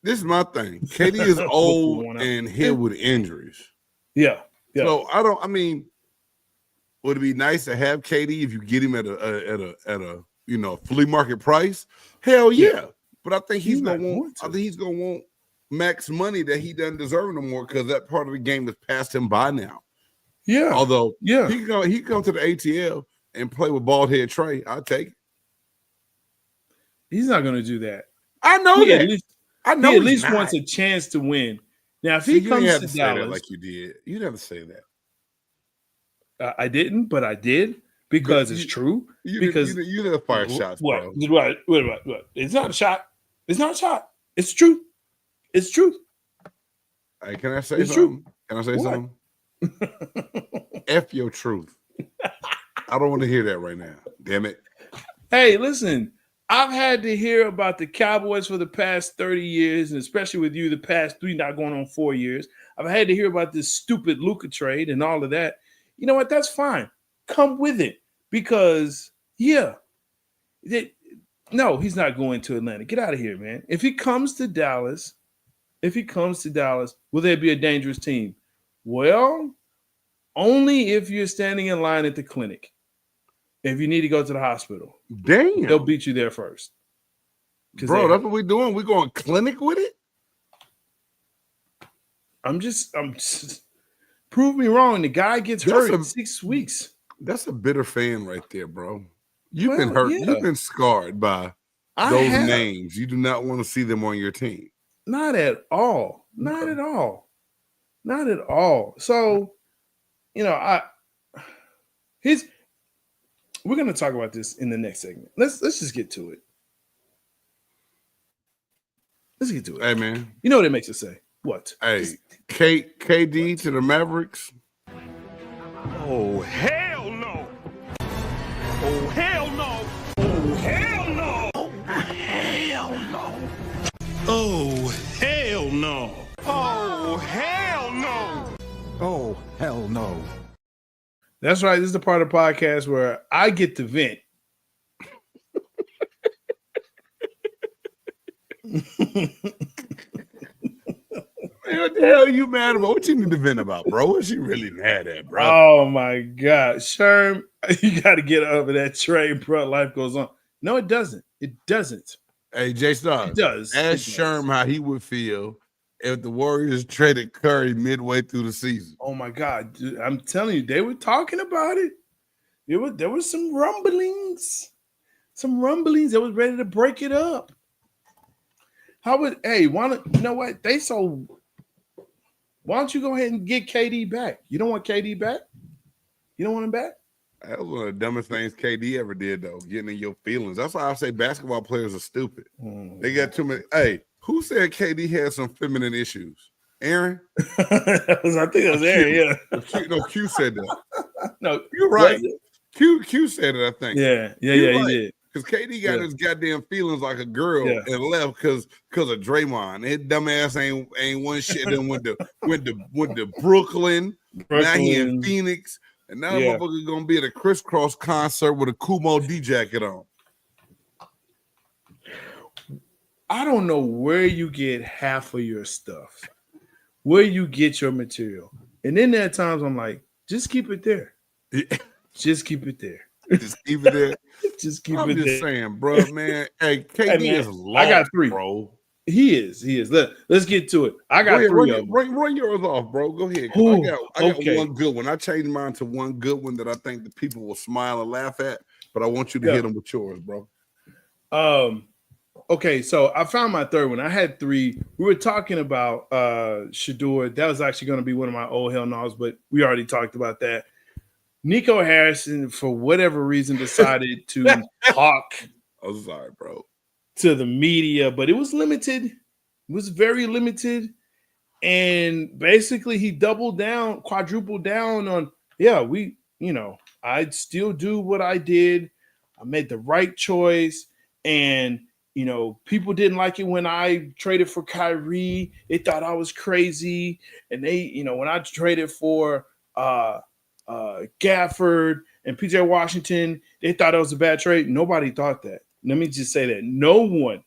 This is my thing. KD is old and hit with injuries. Yeah. So would it be nice to have KD if you get him at a flea market price? Hell yeah. But I think he's gonna want max money that he doesn't deserve no more because that part of the game has passed him by now. Yeah. Although he can come to the ATL and play with bald head Trey. I'll take it. He's not gonna do that. I know that. He at least wants a chance to win. Now, if he comes to Dallas, like you did, you never say that. I didn't, but I did because it's true. Because you never fire shots, bro. What? It's not a shot. It's not a shot. It's true. It's truth. Hey, can I say something? Can I say something? F your truth. I don't want to hear that right now. Damn it. Hey, listen. I've had to hear about the Cowboys for the past 30 years, and especially with you the past 3, not going on 4 years. I've had to hear about this stupid Luka trade and all of that. You know what? That's fine. Come with it because, no, he's not going to Atlanta. Get out of here, man. If he comes to Dallas, will there be a dangerous team? Well, only if you're standing in line at the clinic. If you need to go to the hospital, they'll beat you there first. Bro, that's what we're doing. We're going clinic with it. I'm just prove me wrong. The guy gets hurt in 6 weeks. That's a bitter fan right there, bro. You've been hurt. Yeah. You've been scarred by those names. You do not want to see them on your team. Not at all. Not at all. Not at all. So, we're going to talk about this in the next segment. Let's just get to it. Let's get to it. Hey, man. You know what it makes us say? What? Hey, KD to the Mavericks. Oh, hell no. Oh, hell no. Oh, hell no. Oh, hell no. Oh, hell no. Oh, hell no. Oh, hell no. That's right. This is the part of the podcast where I get to vent. Man, what the hell are you mad about? What you need to vent about, bro? What's you really mad at, bro? Oh, my God. Sherm, you got to get over that trade, bro. Life goes on. No, it doesn't. It doesn't. Hey, J-Stogs. It does. Ask Sherm how he would feel if the Warriors traded Curry midway through the season. Oh, my God. Dude, I'm telling you, they were talking about it. There was some rumblings. Some rumblings that was ready to break it up. You know what? Why don't you go ahead and get KD back? You don't want KD back? You don't want him back? That was one of the dumbest things KD ever did, though, getting in your feelings. That's why I say basketball players are stupid. They got too many. Hey, who said KD had some feminine issues? Aaron? I think it was Aaron, yeah. Q said that. No, you're right. Q said it, I think. Yeah, he did. Because KD got his goddamn feelings like a girl and left because of Draymond. His dumb ass ain't one shit. Then went to Brooklyn. Now he in Phoenix. And now motherfucker's gonna be at a Crisscross concert with a Kumo D jacket on. I don't know where you get half of your stuff, where you get your material. And then there are times I'm like, just keep it there. Just keep it there. Just keep it there. Just keep I'm it just there. saying, bro, man. Hey, KD man, is lost, I got 3, bro. He is. Let's get to it. I got 3 of them. Run yours off, bro. Go ahead. I got one good one. I changed mine to one good one that I think the people will smile and laugh at, but I want you to hit them with yours, bro. Okay, so I found my third one. I had 3. We were talking about Shedeur. That was actually going to be one of my old hell no's, but we already talked about that. Nico Harrison, for whatever reason, decided to talk. I'm sorry, bro. To the media, but it was limited. It was very limited. And basically he quadrupled down on, I'd still do what I did. I made the right choice. And, people didn't like it when I traded for Kyrie. They thought I was crazy. And they, when I traded for Gafford and PJ Washington, they thought it was a bad trade. Nobody thought that. Let me just say that no one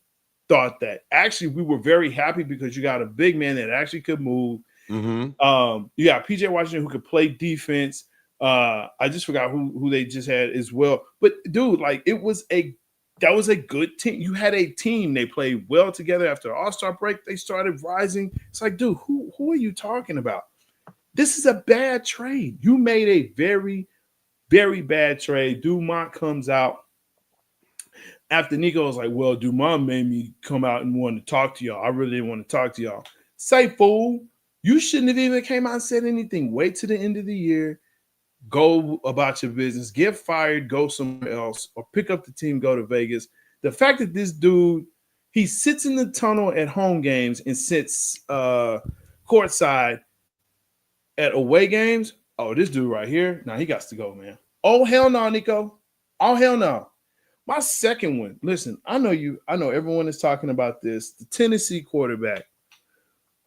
thought that. Actually, we were very happy because you got a big man that actually could move. Mm-hmm. You got PJ Washington who could play defense. I just forgot who they just had as well. But dude, like that was a good team. You had a team. They played well together after the All-Star break. They started rising. It's like, dude, who are you talking about? This is a bad trade. You made a very, very bad trade. Dumont comes out. After Nico was like, well, Dumont made me come out and want to talk to y'all. I really didn't want to talk to y'all. Say, fool, you shouldn't have even came out and said anything. Wait till the end of the year. Go about your business. Get fired. Go somewhere else. Or pick up the team. Go to Vegas. The fact that this dude, he sits in the tunnel at home games and sits courtside at away games. Oh, this dude right here. Nah, he got to go, man. Oh, hell no, Nico. Oh, hell no. My second one, listen, I know everyone is talking about this. The Tennessee quarterback.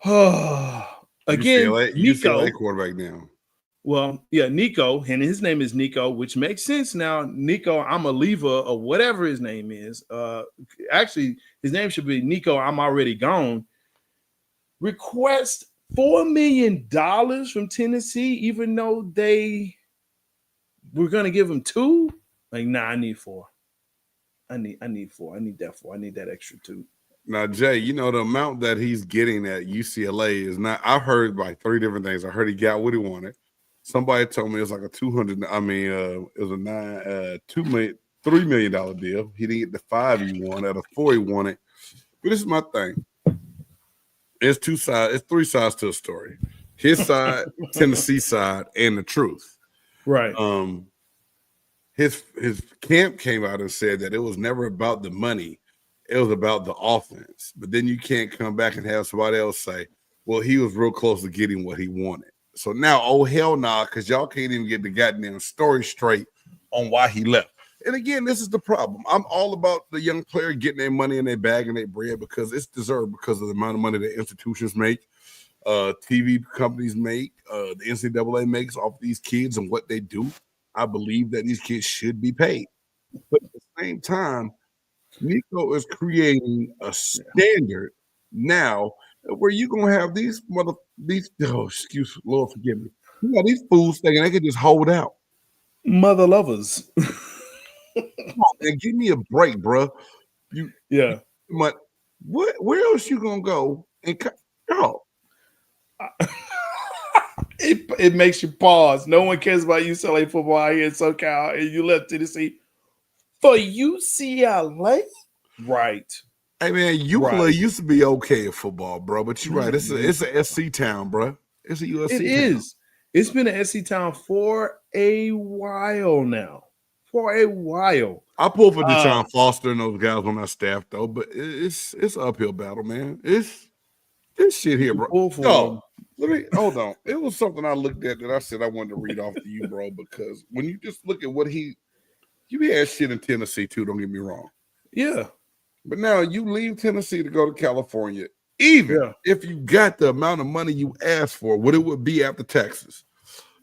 Again, UCLA quarterback now. Well, yeah, Nico, and his name is Nico, which makes sense now. Nico Iamaleava, or whatever his name is. Actually, his name should be Nico I'm Already Gone. Request $4 million from Tennessee, even though they were going to give him 2. Like, nah, I need 4. I need 4. I need that 4. I need that extra 2. Now, Jay, the amount that he's getting at UCLA is not. I heard like 3 different things. I heard he got what he wanted. Somebody told me it was like a $200. I mean, it was a $3 million deal. He didn't get the 5 he wanted. At a 4 he wanted. But this is my thing. It's 2 sides. It's 3 sides to a story. His side, Tennessee side, and the truth. Right. His camp came out and said that it was never about the money. It was about the offense. But then you can't come back and have somebody else say, well, he was real close to getting what he wanted. So now, oh, hell nah, because y'all can't even get the goddamn story straight on why he left. And again, this is the problem. I'm all about the young player getting their money in their bag and their bread because it's deserved because of the amount of money that institutions make, TV companies make, the NCAA makes off these kids and what they do. I believe that these kids should be paid. But at the same time, Nico is creating a standard now where you're going to have these Lord forgive me. You got these fools thinking they can just hold out. Mother lovers. Come on, man, give me a break, bro. But where else you going to go? And It makes you pause. No one cares about UCLA football out here in SoCal, and you left Tennessee for UCLA, right? Hey man, UCLA used to be okay at football, bro. But you're right. It's a SC town, bro. It's a USC. It is. It's been an SC town for a while now. For a while. I pull for Deshaun Foster and those guys on our staff, though. But it's an uphill battle, man. It's this shit here, bro. Let me hold on. It was something I looked at that I said I wanted to read off to you, bro, because when you just look at what you had shit in Tennessee too, don't get me wrong. Yeah. But now you leave Tennessee to go to California, even if you got the amount of money you asked for, what it would be after taxes.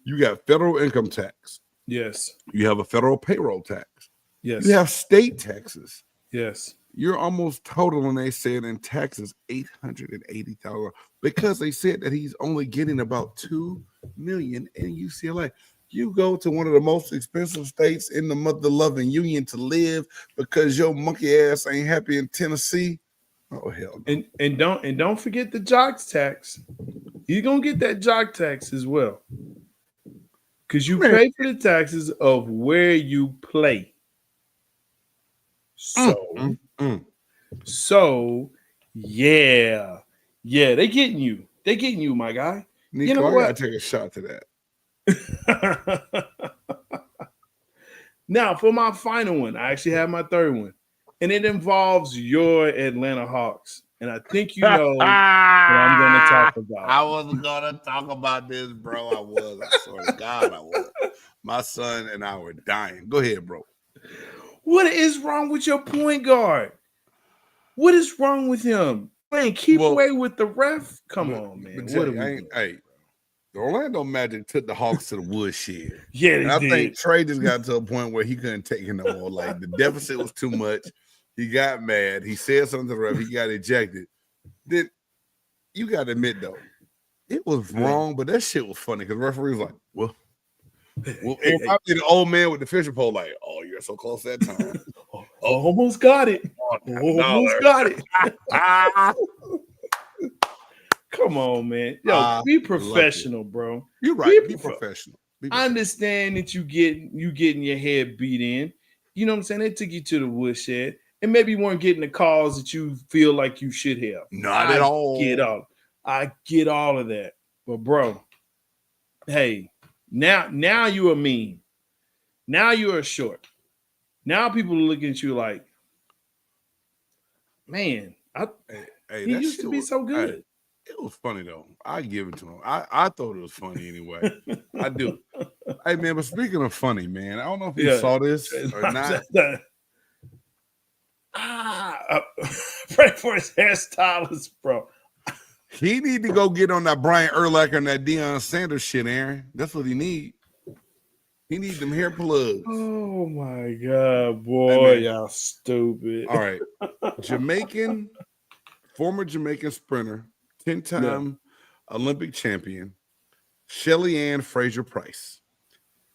You got federal income tax. Yes. You have a federal payroll tax. Yes. You have state taxes. Yes. You're almost totaling, they said, in taxes $880,000 because they said that he's only getting about $2 million in UCLA. You go to one of the most expensive states in the mother-loving union to live because your monkey ass ain't happy in Tennessee. Oh hell no. And don't forget the jocks tax. You're gonna get that jock tax as well. Because you pay for the taxes of where you play. So yeah, they getting you. They getting you, my guy. Nico, you know I what? gotta take a shot to that. Now, for my final one, I actually have my third one, and it involves your Atlanta Hawks. And I think you know what I'm going to talk about. I wasn't going to talk about this, bro. I swear to God, I was. My son and I were dying. Go ahead, bro. What is wrong with your point guard? What is wrong with him? Man, keep away with the ref. Come on, man. What are we doing? Hey, the Orlando Magic took the Hawks to the woodshed. Yeah, and I think Trey just got to a point where he couldn't take it no more. Like the deficit was too much. He got mad. He said something to the ref. He got ejected. Then you got to admit though, it was wrong, but that shit was funny because the referee was like, "Well, if I be the old man with the fishing pole, like, oh, you're so close that time. Almost got it. Almost got it. Come on, man. Yo, be professional, bro. You're right. Be professional. I understand that you getting your head beat in. You know what I'm saying? They took you to the woodshed, and maybe you weren't getting the calls that you feel like you should have. Not at all. I get all of that. But bro, hey, now you are mean. Now you are short. Now people are looking at you like, man, he used to be so good. Hey, it was funny though. I give it to him. I thought it was funny anyway. I do. Hey man, but speaking of funny, man, I don't know if you saw this or not. Pray for his hairstylist, bro. He need to go get on that Brian Urlacher and that Deion Sanders shit, Aaron. That's what he need. He need them hair plugs. Oh my God, boy, y'all stupid. All right. Former Jamaican sprinter, 10-time Olympic champion, Shelly Ann Fraser Price.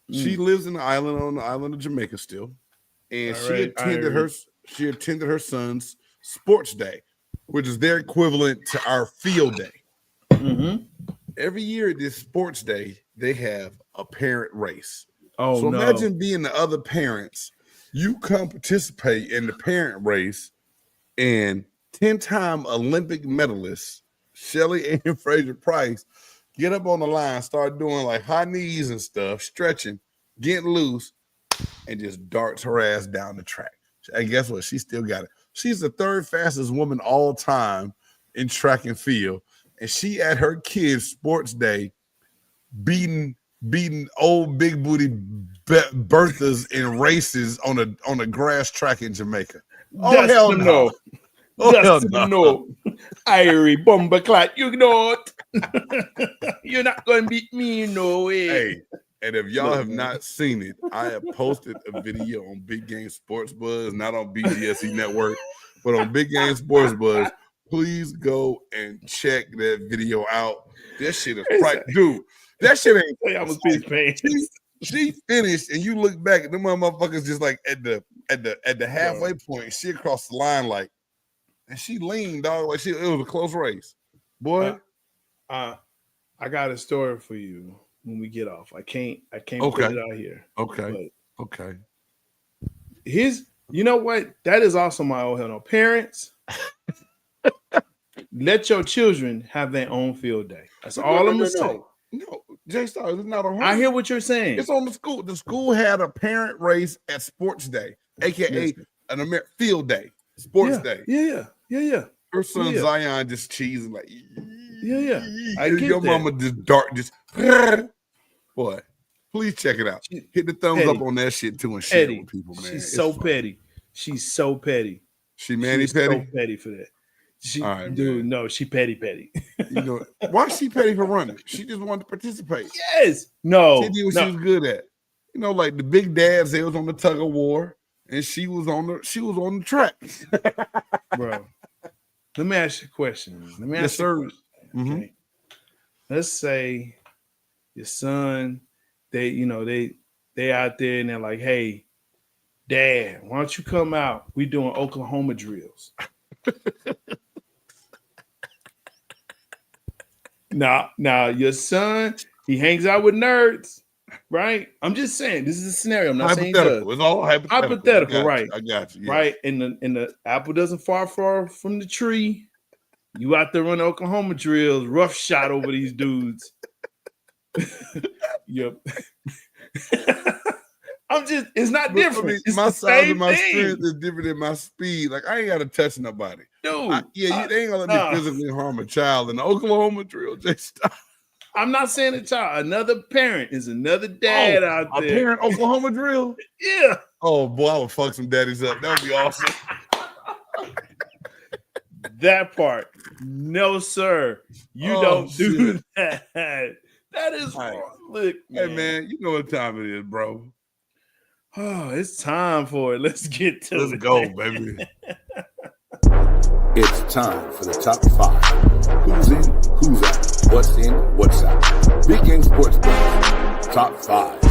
She lives on the island of Jamaica still. And she attended her son's sports day, which is their equivalent to our field day. Mm-hmm. Every year at this sports day, they have a parent race. Oh, so imagine being the other parents. You come participate in the parent race, and 10-time Olympic medalist Shelly Ann Fraser Price get up on the line, start doing like high knees and stuff, stretching, getting loose, and just darts her ass down the track. And guess what? She still got it. She's the third fastest woman all time in track and field. And she at her kids' sports day beating old big booty Berthas in races on a grass track in Jamaica. Oh, hell no. Oh, hell no. Irie Bumbleclat, you know it. You're not going to beat me, no way. Hey, and if y'all have not seen it, I have posted a video on Big Game Sports Buzz, not on BGSE Network, but on Big Game Sports Buzz. Please go and check that video out. That shit is right, dude. That shit ain't. I was being paid. She finished, and you look back, and them motherfuckers just like at the halfway point. She across the line like, and she leaned, dog. Like it was a close race, boy. I got a story for you when we get off. I can't put it out here. Okay. Okay. You know what? That is also my old hell no. Parents, let your children have their own field day. That's all I'm gonna say. No, J-Stogs, it's not on her. I hear what you're saying. It's on the school. The school had a parent race at sports day, aka an field day, sports day. Yeah. Her son Zion just cheesing like, I get your that. mama just boy. Please check it out. Hit the thumbs up on that shit too and share it with people, man. She's so petty. She's so petty. She petty? So petty for that. No, she petty. You know why she petty for running? She just wanted to participate. Yes. No. She did what she was good at. You know, like the big dads, they was on the tug of war. and she was on the track. Bro, let me ask you a question. Yes, sir. Okay. Let's say your son, they out there and they're like, hey, Dad, why don't you come out? We doing Oklahoma drills. Now, your son, he hangs out with nerds, right? I'm just saying, this is a scenario. I'm not saying he does. It's all hypothetical. Hypothetical, right? I got you. Yeah. Right, and the apple doesn't fall far from the tree. You out there running Oklahoma drills, rough shot over these dudes. Yep. It's not different. It's my the size same and my thing. strength is different than my speed. Like, I ain't got to touch nobody. Dude. They ain't gonna let me physically harm a child in the Oklahoma drill. J-Stogs. I'm not saying a child. Another parent is another dad out there. A parent Oklahoma drill? Yeah. Oh, boy, I would fuck some daddies up. That would be awesome. That part. No, sir. You don't do that. That is right. Look, man. Hey, man, you know what time it is, bro. Oh, it's time for it. Let's get to it. Let's go, baby. It's time for the top 5. Who's in, who's out, what's in, what's out. Big Game Sports Buzz. Top 5.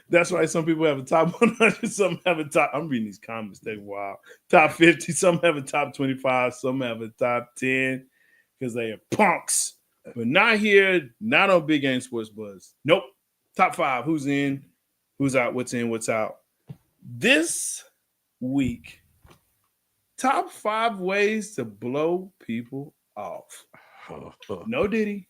That's why some people have a top 100, some have a top. I'm reading these comments. They're wild. Top 50, some have a top 25, some have a top 10 because they are punks. But not here, not on Big Game Sports Buzz. Nope. Top 5. Who's in, who's out, what's in, what's out. This week, top 5 ways to blow people off. No Diddy.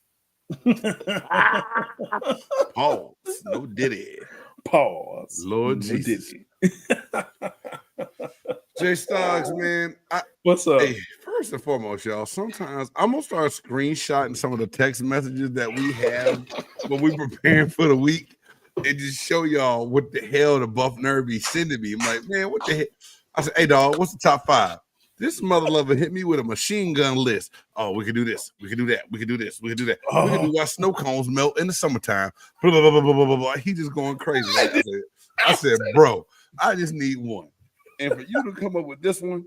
Pause. No Diddy. Pause. Lord No Jesus. Diddy. J-Stogs, man. What's up? Hey, first and foremost, y'all, sometimes I'm going to start screenshotting some of the text messages that we have when we preparing for the week and just show y'all what the hell the buff nerd be sending me. I'm like, man, what the heck? I said, hey, dog, what's the top 5? This mother lover hit me with a machine gun list. Oh, we can do this. We can do that. We can do this. We can do that. We can do why snow cones melt in the summertime. Blah, blah, blah, blah, blah, blah, blah. He just going crazy. I said, bro, I just need one. And for you to come up with this one,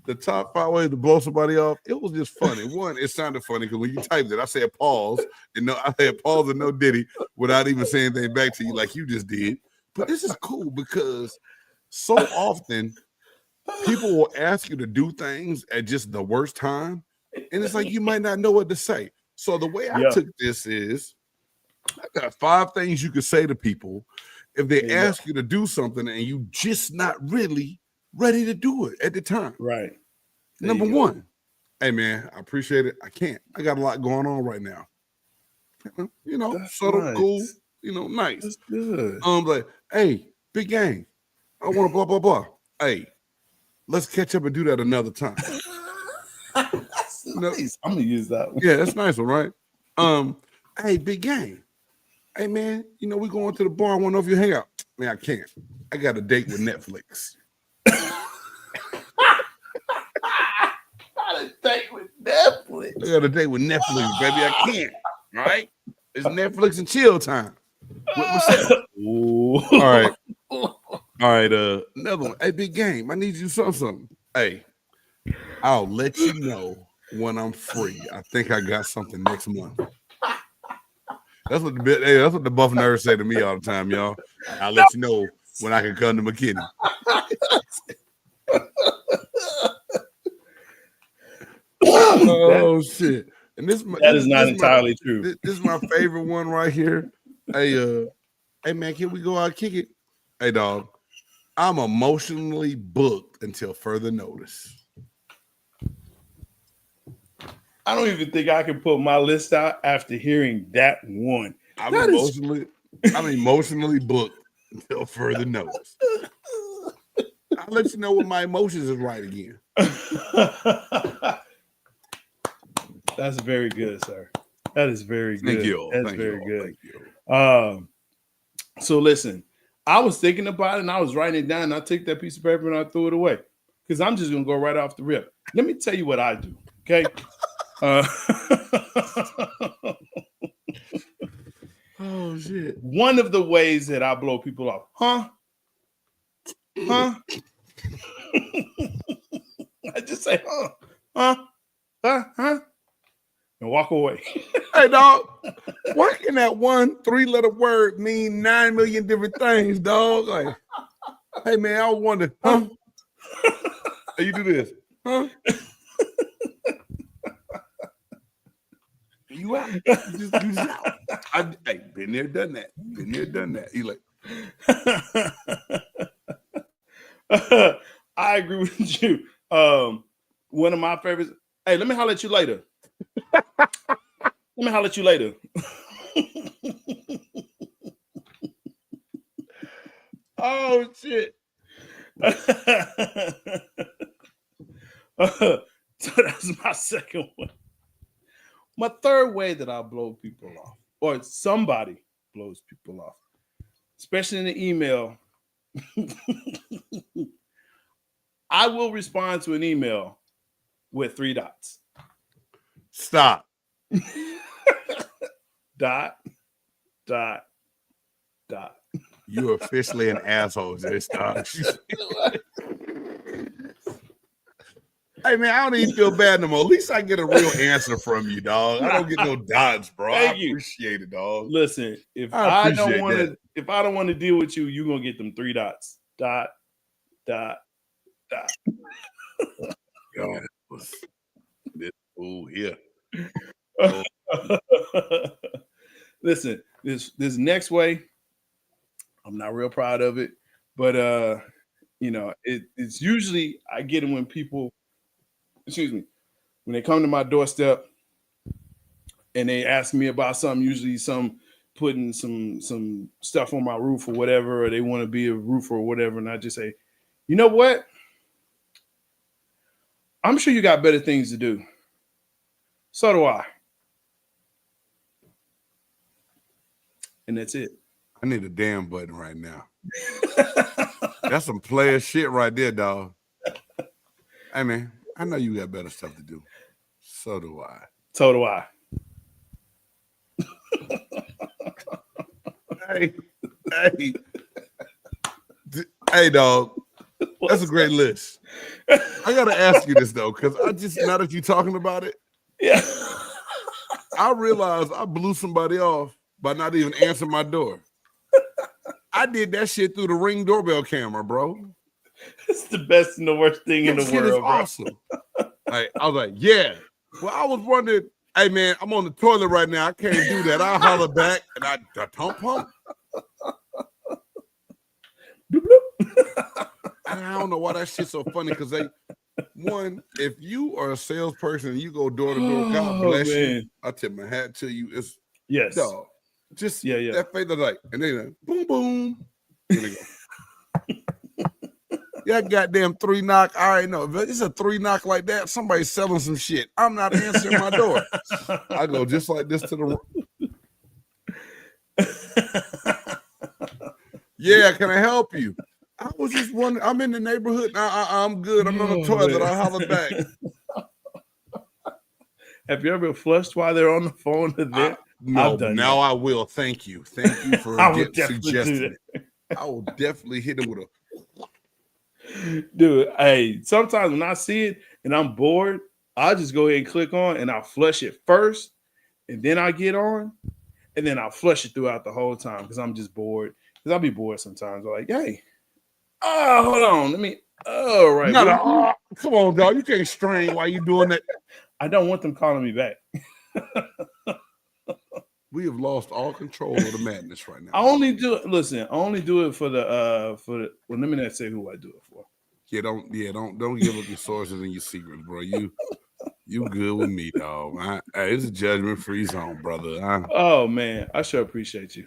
the top 5 ways to blow somebody off, it was just funny. One, it sounded funny because when you typed it, I said pause. And I said pause and no Diddy without even saying anything back to you like you just did. But this is cool because so often people will ask you to do things at just the worst time. And it's like you might not know what to say. So the way I took this is I got 5 things you could say to people if they ask you to do something and you just not really ready to do it at the time. Right. Number 1, hey, man, I appreciate it. I can't. I got a lot going on right now. You know, That's subtle, nice. cool, you know, nice. That's good. Like, hey, big game. I want to blah, blah, blah. Hey, let's catch up and do that another time. That's nice. I'm gonna use that one. Yeah, that's nice one, right? Hey, big game. Hey, man, you know, we going to the bar. I want to know if you hang out. Man, I can't. I got a date with Netflix. Got a date with Netflix. I got a date with Netflix, baby. I can't. All right? It's Netflix and chill time. With myself. All right. All right. Another one. Hey, big game. I need you to do something. Hey, I'll let you know when I'm free. I think I got something next month. That's what the buff nerds say to me all the time, y'all. I'll let you know when I can come to McKinney. Oh shit! And that is not entirely true. This is my favorite one right here. Hey, man, can we go out and kick it? Hey, dog, I'm emotionally booked until further notice. I don't even think I can put my list out after hearing that one. I'm emotionally booked until further notice. I'll let you know when my emotions is right again. That's very good, sir. That is very good. Thank you. That's Thank very you. good. Thank you. So listen, I was thinking about it and I was writing it down. And I took that piece of paper and I threw it away because I'm just gonna go right off the rip. Let me tell you what I do. Okay. Oh shit. One of the ways that I blow people off, huh? Huh? I just say, huh, and walk away. Hey, dog, why can that one 3-letter word mean 9 million different things, dog? Like, hey, man, I wonder, huh? Hey, you do this, huh? You out. You just out. Hey, been there, done that. Been there, done that. You like, I agree with you. One of my favorites. Hey, let me holler at you later. oh, shit. So that's my second one. My third way that I blow people off, or somebody blows people off, especially in the email, I will respond to an email with 3 dots. Stop. Dot. You're officially an asshole, J-Stogs. Hey, man, I don't even feel bad no more. At least I get a real answer from you, dog. I don't get no dots, bro. I appreciate it, dog. Listen, if I don't want to deal with you, you're gonna get them 3 dots. Dot. Yo, this fool here. Listen, this next way, I'm not real proud of it, but it's usually I get it when people, when they come to my doorstep and they ask me about something, usually putting some stuff on my roof or whatever, or they want to be a roofer or whatever, and I just say, you know what? I'm sure you got better things to do. So do I. And that's it. I need a damn button right now. That's some player shit right there, dog. Hey, man, I know you got better stuff to do. So do I. Hey, dog. That's a great list. I gotta ask you this though, because now that you're talking about it, yeah, I realized I blew somebody off by not even answering my door. I did that shit through the Ring doorbell camera, bro. It's the best and the worst thing in the world, is bro. Awesome. I was like, yeah. Well, I was wondering, hey man, I'm on the toilet right now. I can't do that. I'll holler back and I pump. And I don't know why that shit's so funny because if you are a salesperson and you go door to door, God bless you. I tip my hat to you. It's dog. Just that face of like, and then boom, boom. And they go. Yeah, goddamn 3 knock. I already know. If it's a 3 knock like that, somebody's selling some shit. I'm not answering my door. I go just like this to the. Yeah, can I help you? I was just wondering. I'm in the neighborhood. I'm good. I'm on the toilet. I'll holler back. Have you ever flushed while they're on the phone? No, now I will. Thank you for suggesting it. I will definitely hit it with a. Dude, hey, sometimes when I see it and I'm bored, I'll just go ahead and click on and I'll flush it first, and then I get on, and then I'll flush it throughout the whole time because I'm just bored. Because I'll be bored sometimes. I'm like, hey, hold on. Right. No, come on, dog. You can't strain while you doing that. I don't want them calling me back. We have lost all control of the madness right now. I only do it for the well, let me not say who I do it for. Don't give up your sources and your secrets, bro. You good with me, dog. It's a judgment-free zone, brother. Oh man, I sure appreciate you.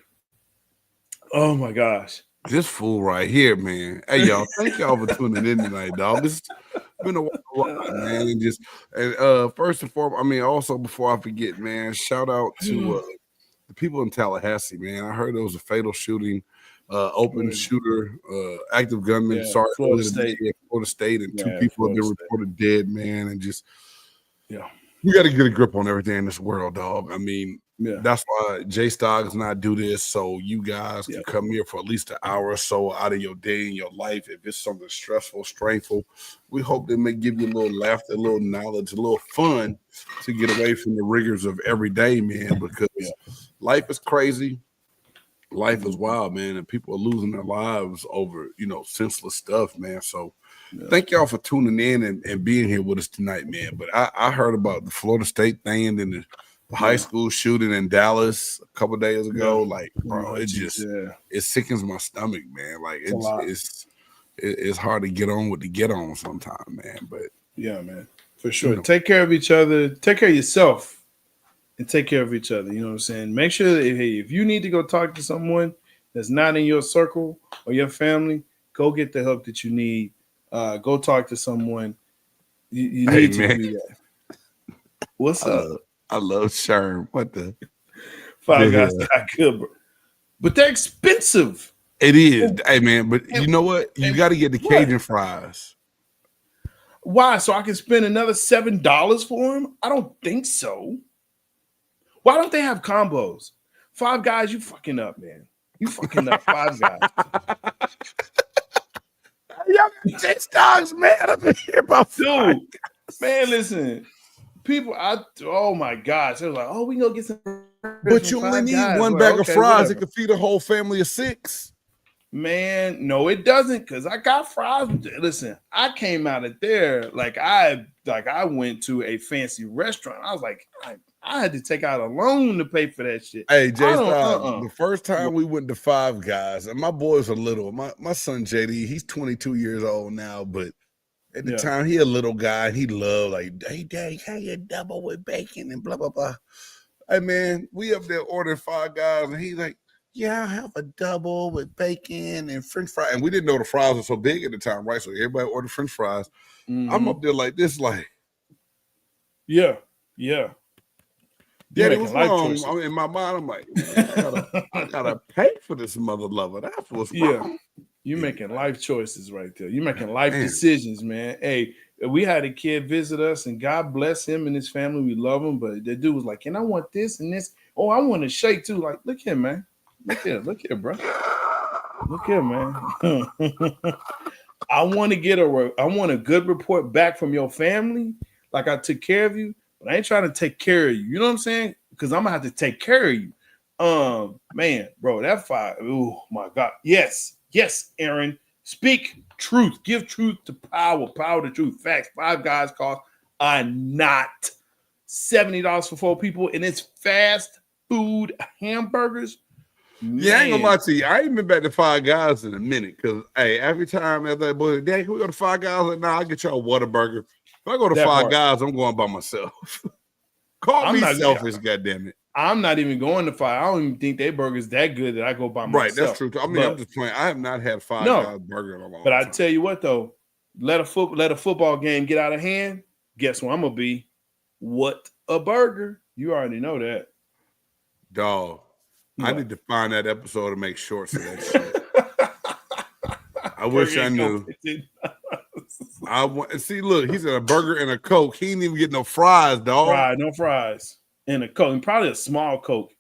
Oh my gosh. This fool right here, man. Hey, y'all, thank y'all for tuning in tonight, dog. It's been a while, man. And first and foremost, also before I forget, man, shout out to the people in Tallahassee, man. I heard there was a fatal shooting, open shooter, active gunman. Florida State, and 2 people have been reported dead, man. And just, we got to get a grip on everything in this world, dog. I mean, Yeah. That's why J-Stogs and I do this, so you guys can come here for at least an hour or so out of your day and your life. If it's something stressful, strainful, we hope they may give you a little laughter, a little knowledge, a little fun to get away from the rigors of every day, man, because life is crazy. Life is wild, man, and people are losing their lives over, senseless stuff, man. So thank y'all for tuning in and being here with us tonight, man. But I heard about the Florida State thing and the high school shooting in Dallas a couple days ago. Like, bro, it sickens my stomach, man. Like, it's hard to get on with the get on sometimes, man. But yeah, man, for sure. Take care of each other. Take care of yourself. And take care of each other. You know what I'm saying? Make sure that if you need to go talk to someone that's not in your circle or your family, go get the help that you need. Go talk to someone. You need to do that. What's up? I love Sherm. What the? Five Guys got good, bro. But they're expensive. It is. Hey, man, but you know what? You got to get the Cajun fries. Why? So I can spend another $7 for them? I don't think so. Why don't they have combos? Five Guys, you fucking up, man. You fucking up, Five Guys. Y'all J-Stogs, man. I've been here about dude. Man, listen. People, oh my gosh. They were like, we gonna get some. But you only need one bag of fries. It could feed a whole family of 6. Man, no, it doesn't, because I got fries. Listen, I came out of there like I went to a fancy restaurant. I was like, I had to take out a loan to pay for that shit. Hey, J-Stogs, the first time we went to Five Guys, and my boys are little. My son JD, he's 22 years old now, but at the time he a little guy. He loved like, hey, Daddy, can I get a double with bacon and blah blah blah. Hey man, we up there ordering Five Guys, and he's like, yeah, I'll have a double with bacon and French fries. And we didn't know the fries were so big at the time, right? So everybody ordered French fries. Mm-hmm. I'm up there like this, like, yeah. Daddy, what's wrong? I'm in my mind, I'm like, I gotta pay for this mother lover. That's what's wrong. You're making life choices right there. You're making life decisions, man. Hey, we had a kid visit us, and God bless him and his family. We love him, but the dude was like, "And I want this and this. Oh, I want a shake too." Like, look here, man. Look here, bro. Look here, man. I want a good report back from your family. Like I took care of you. But I ain't trying to take care of you. You know what I'm saying? Because I'm gonna have to take care of you. Man, bro, that fire. Oh my God. Yes, Aaron. Speak truth. Give truth to power. Power to truth. Facts. Five Guys cost not $70 for 4 people, and it's fast food hamburgers. Yeah, I ain't gonna lie to you. I ain't been back to Five Guys in a minute because every time that boy, Dad, can we go to Five Guys? Like, nah, I'll get y'all a Whataburger. If I go to Five Guys, I'm going by myself. Call me selfish, goddammit. I'm not even going to Five. I don't even think their burger's that good that I go by myself. Right, that's true. I mean, I'm just playing. I have not had Five Guys burger in a long time. But I tell you what, though, let a football game get out of hand. Guess what I'm gonna be? What a burger! You already know that, dog. What? I need to find that episode to make shorts of that shit. I wish I knew. See, look, he's at a burger and a Coke. He didn't even get no fries, dog. No fries. And a Coke, and probably a small Coke.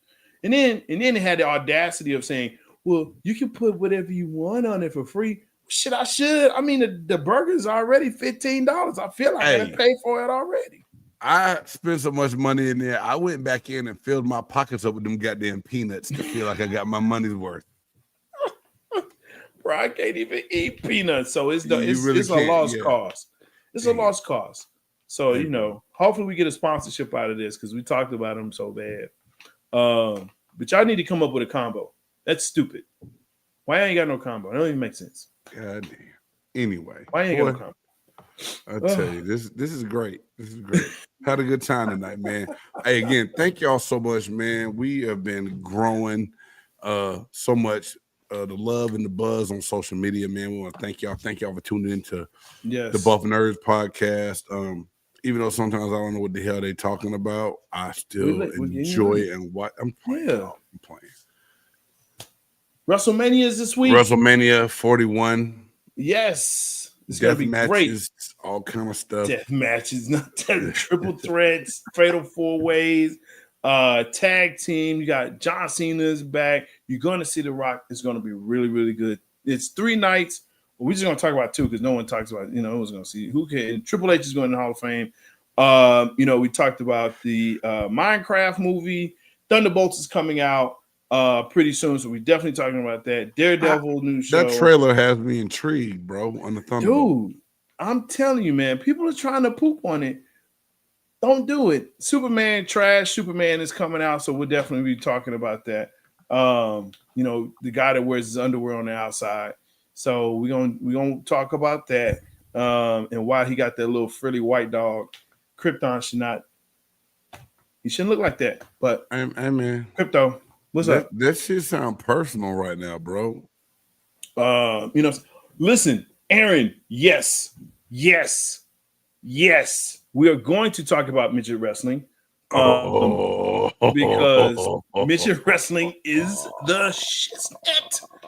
And then it had the audacity of saying, well, you can put whatever you want on it for free. Shit, I should. I mean, the burger's already $15. I feel like I paid for it already. I spent so much money in there. I went back in and filled my pockets up with them goddamn peanuts to feel like I got my money's worth. Bro, I can't even eat peanuts, so it's a lost cause. It's a lost cause. So, hopefully we get a sponsorship out of this because we talked about them so bad. But y'all need to come up with a combo. That's stupid. Why ain't got no combo? It don't even make sense. God damn. Anyway. Why ain't got no combo? I tell you, this is great. This is great. Had a good time tonight, man. Hey, again, thank y'all so much, man. We have been growing so much. The love and the buzz on social media, man. We want to thank y'all. Thank y'all for tuning into the Buff Nerds podcast. Even though sometimes I don't know what the hell they're talking about, I still enjoy it and what I'm playing. I'm playing. WrestleMania is this week. WrestleMania 41. Yes. It's Death gonna be matches, great. All kind of stuff. Death matches, not triple threats, fatal 4-ways. Tag team. You got John Cena's back. You're going to see The Rock. It's going to be really, really good. It's 3 nights. We're just going to talk about 2 because no one talks about, no one's going to see who can. Triple H is going to the Hall of Fame. We talked about the Minecraft movie. Thunderbolts is coming out pretty soon, so we're definitely talking about that. Daredevil new show. That trailer has me intrigued, bro, on the Thunderbolts. Dude, I'm telling you, man, people are trying to poop on it. Don't do it. Superman trash. Superman is coming out, so we'll definitely be talking about that. The guy that wears his underwear on the outside. So we're gonna talk about that. And why he got that little frilly white dog. Krypton he shouldn't look like that. But hey man, Crypto, what's up? That shit sound personal right now, bro. Listen, Aaron, yes. We are going to talk about midget wrestling. Because midget wrestling is the shit.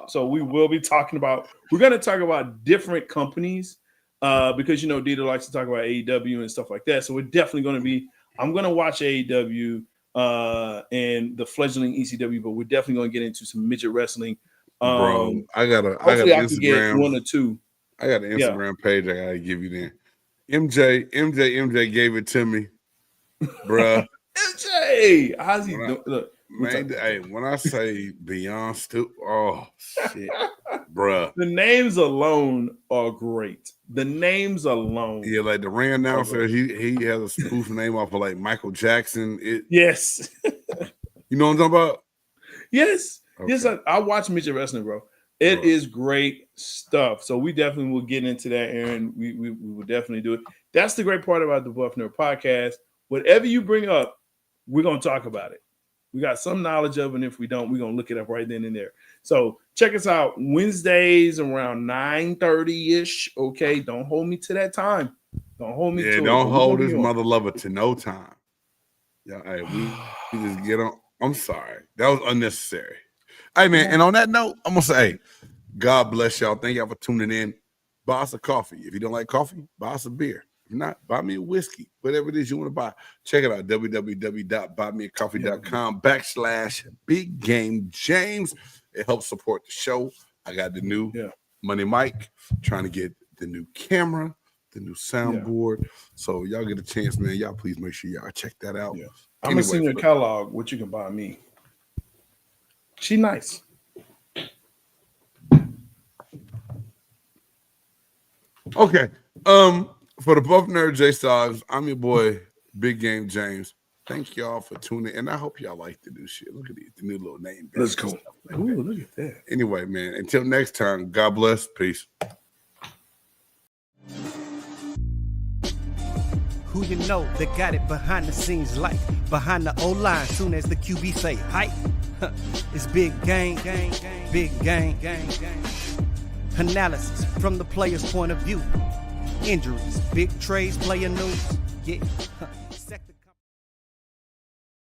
So we're going to talk about different companies because, Dieter likes to talk about AEW and stuff like that. So we're definitely I'm going to watch AEW and the fledgling ECW, but we're definitely going to get into some midget wrestling. Bro, I got Instagram. Get 1 or 2. I got an Instagram page I got to give you then. MJ gave it to me, bruh. MJ, how's he doing? Look, man, hey, when I say beyond stupid, oh shit, bruh. The names alone are great. The names alone, yeah, like the ring announcer, he has a spoof name off of like Michael Jackson. Yes, you know what I'm talking about? Yes, okay. Yes. I watch midget wrestling, bro. It is great stuff. So we definitely will get into that, Aaron. We will definitely do it. That's the great part about the Buff Nerd podcast. Whatever you bring up, we're going to talk about it. We got some knowledge of it, and if we don't, we're going to look it up right then and there. So check us out Wednesdays around 9:30-ish. Okay, don't hold me to that time. Don't hold me to it. Don't hold this mother lover to no time. Yeah, hey, we just get on. I'm sorry. That was unnecessary. Hey, man, and on that note, I'm going to say, hey, God bless y'all. Thank y'all for tuning in. Buy us a coffee. If you don't like coffee, buy us a beer. If not, buy me a whiskey. Whatever it is you want to buy. Check it out, www.buymeacoffee.com/Big Game James. It helps support the show. I got the new Money Mic, trying to get the new camera, the new soundboard. So y'all get a chance, man. Y'all please make sure y'all check that out. Yeah. I'm going to send you a catalog, what you can buy me. She nice. Okay. For the Buff Nerd J-Stogs, I'm your boy, Big Game James. Thank y'all for tuning in. And I hope y'all like the new shit. Look at the new little name. Let's go. Like ooh, look at that. Anyway, man, until next time, God bless. Peace. Who you know that got it behind the scenes like behind the O-line soon as the QB say hype. It's big game, big game. Analysis from the player's point of view. Injuries, big trades, player news. Yeah.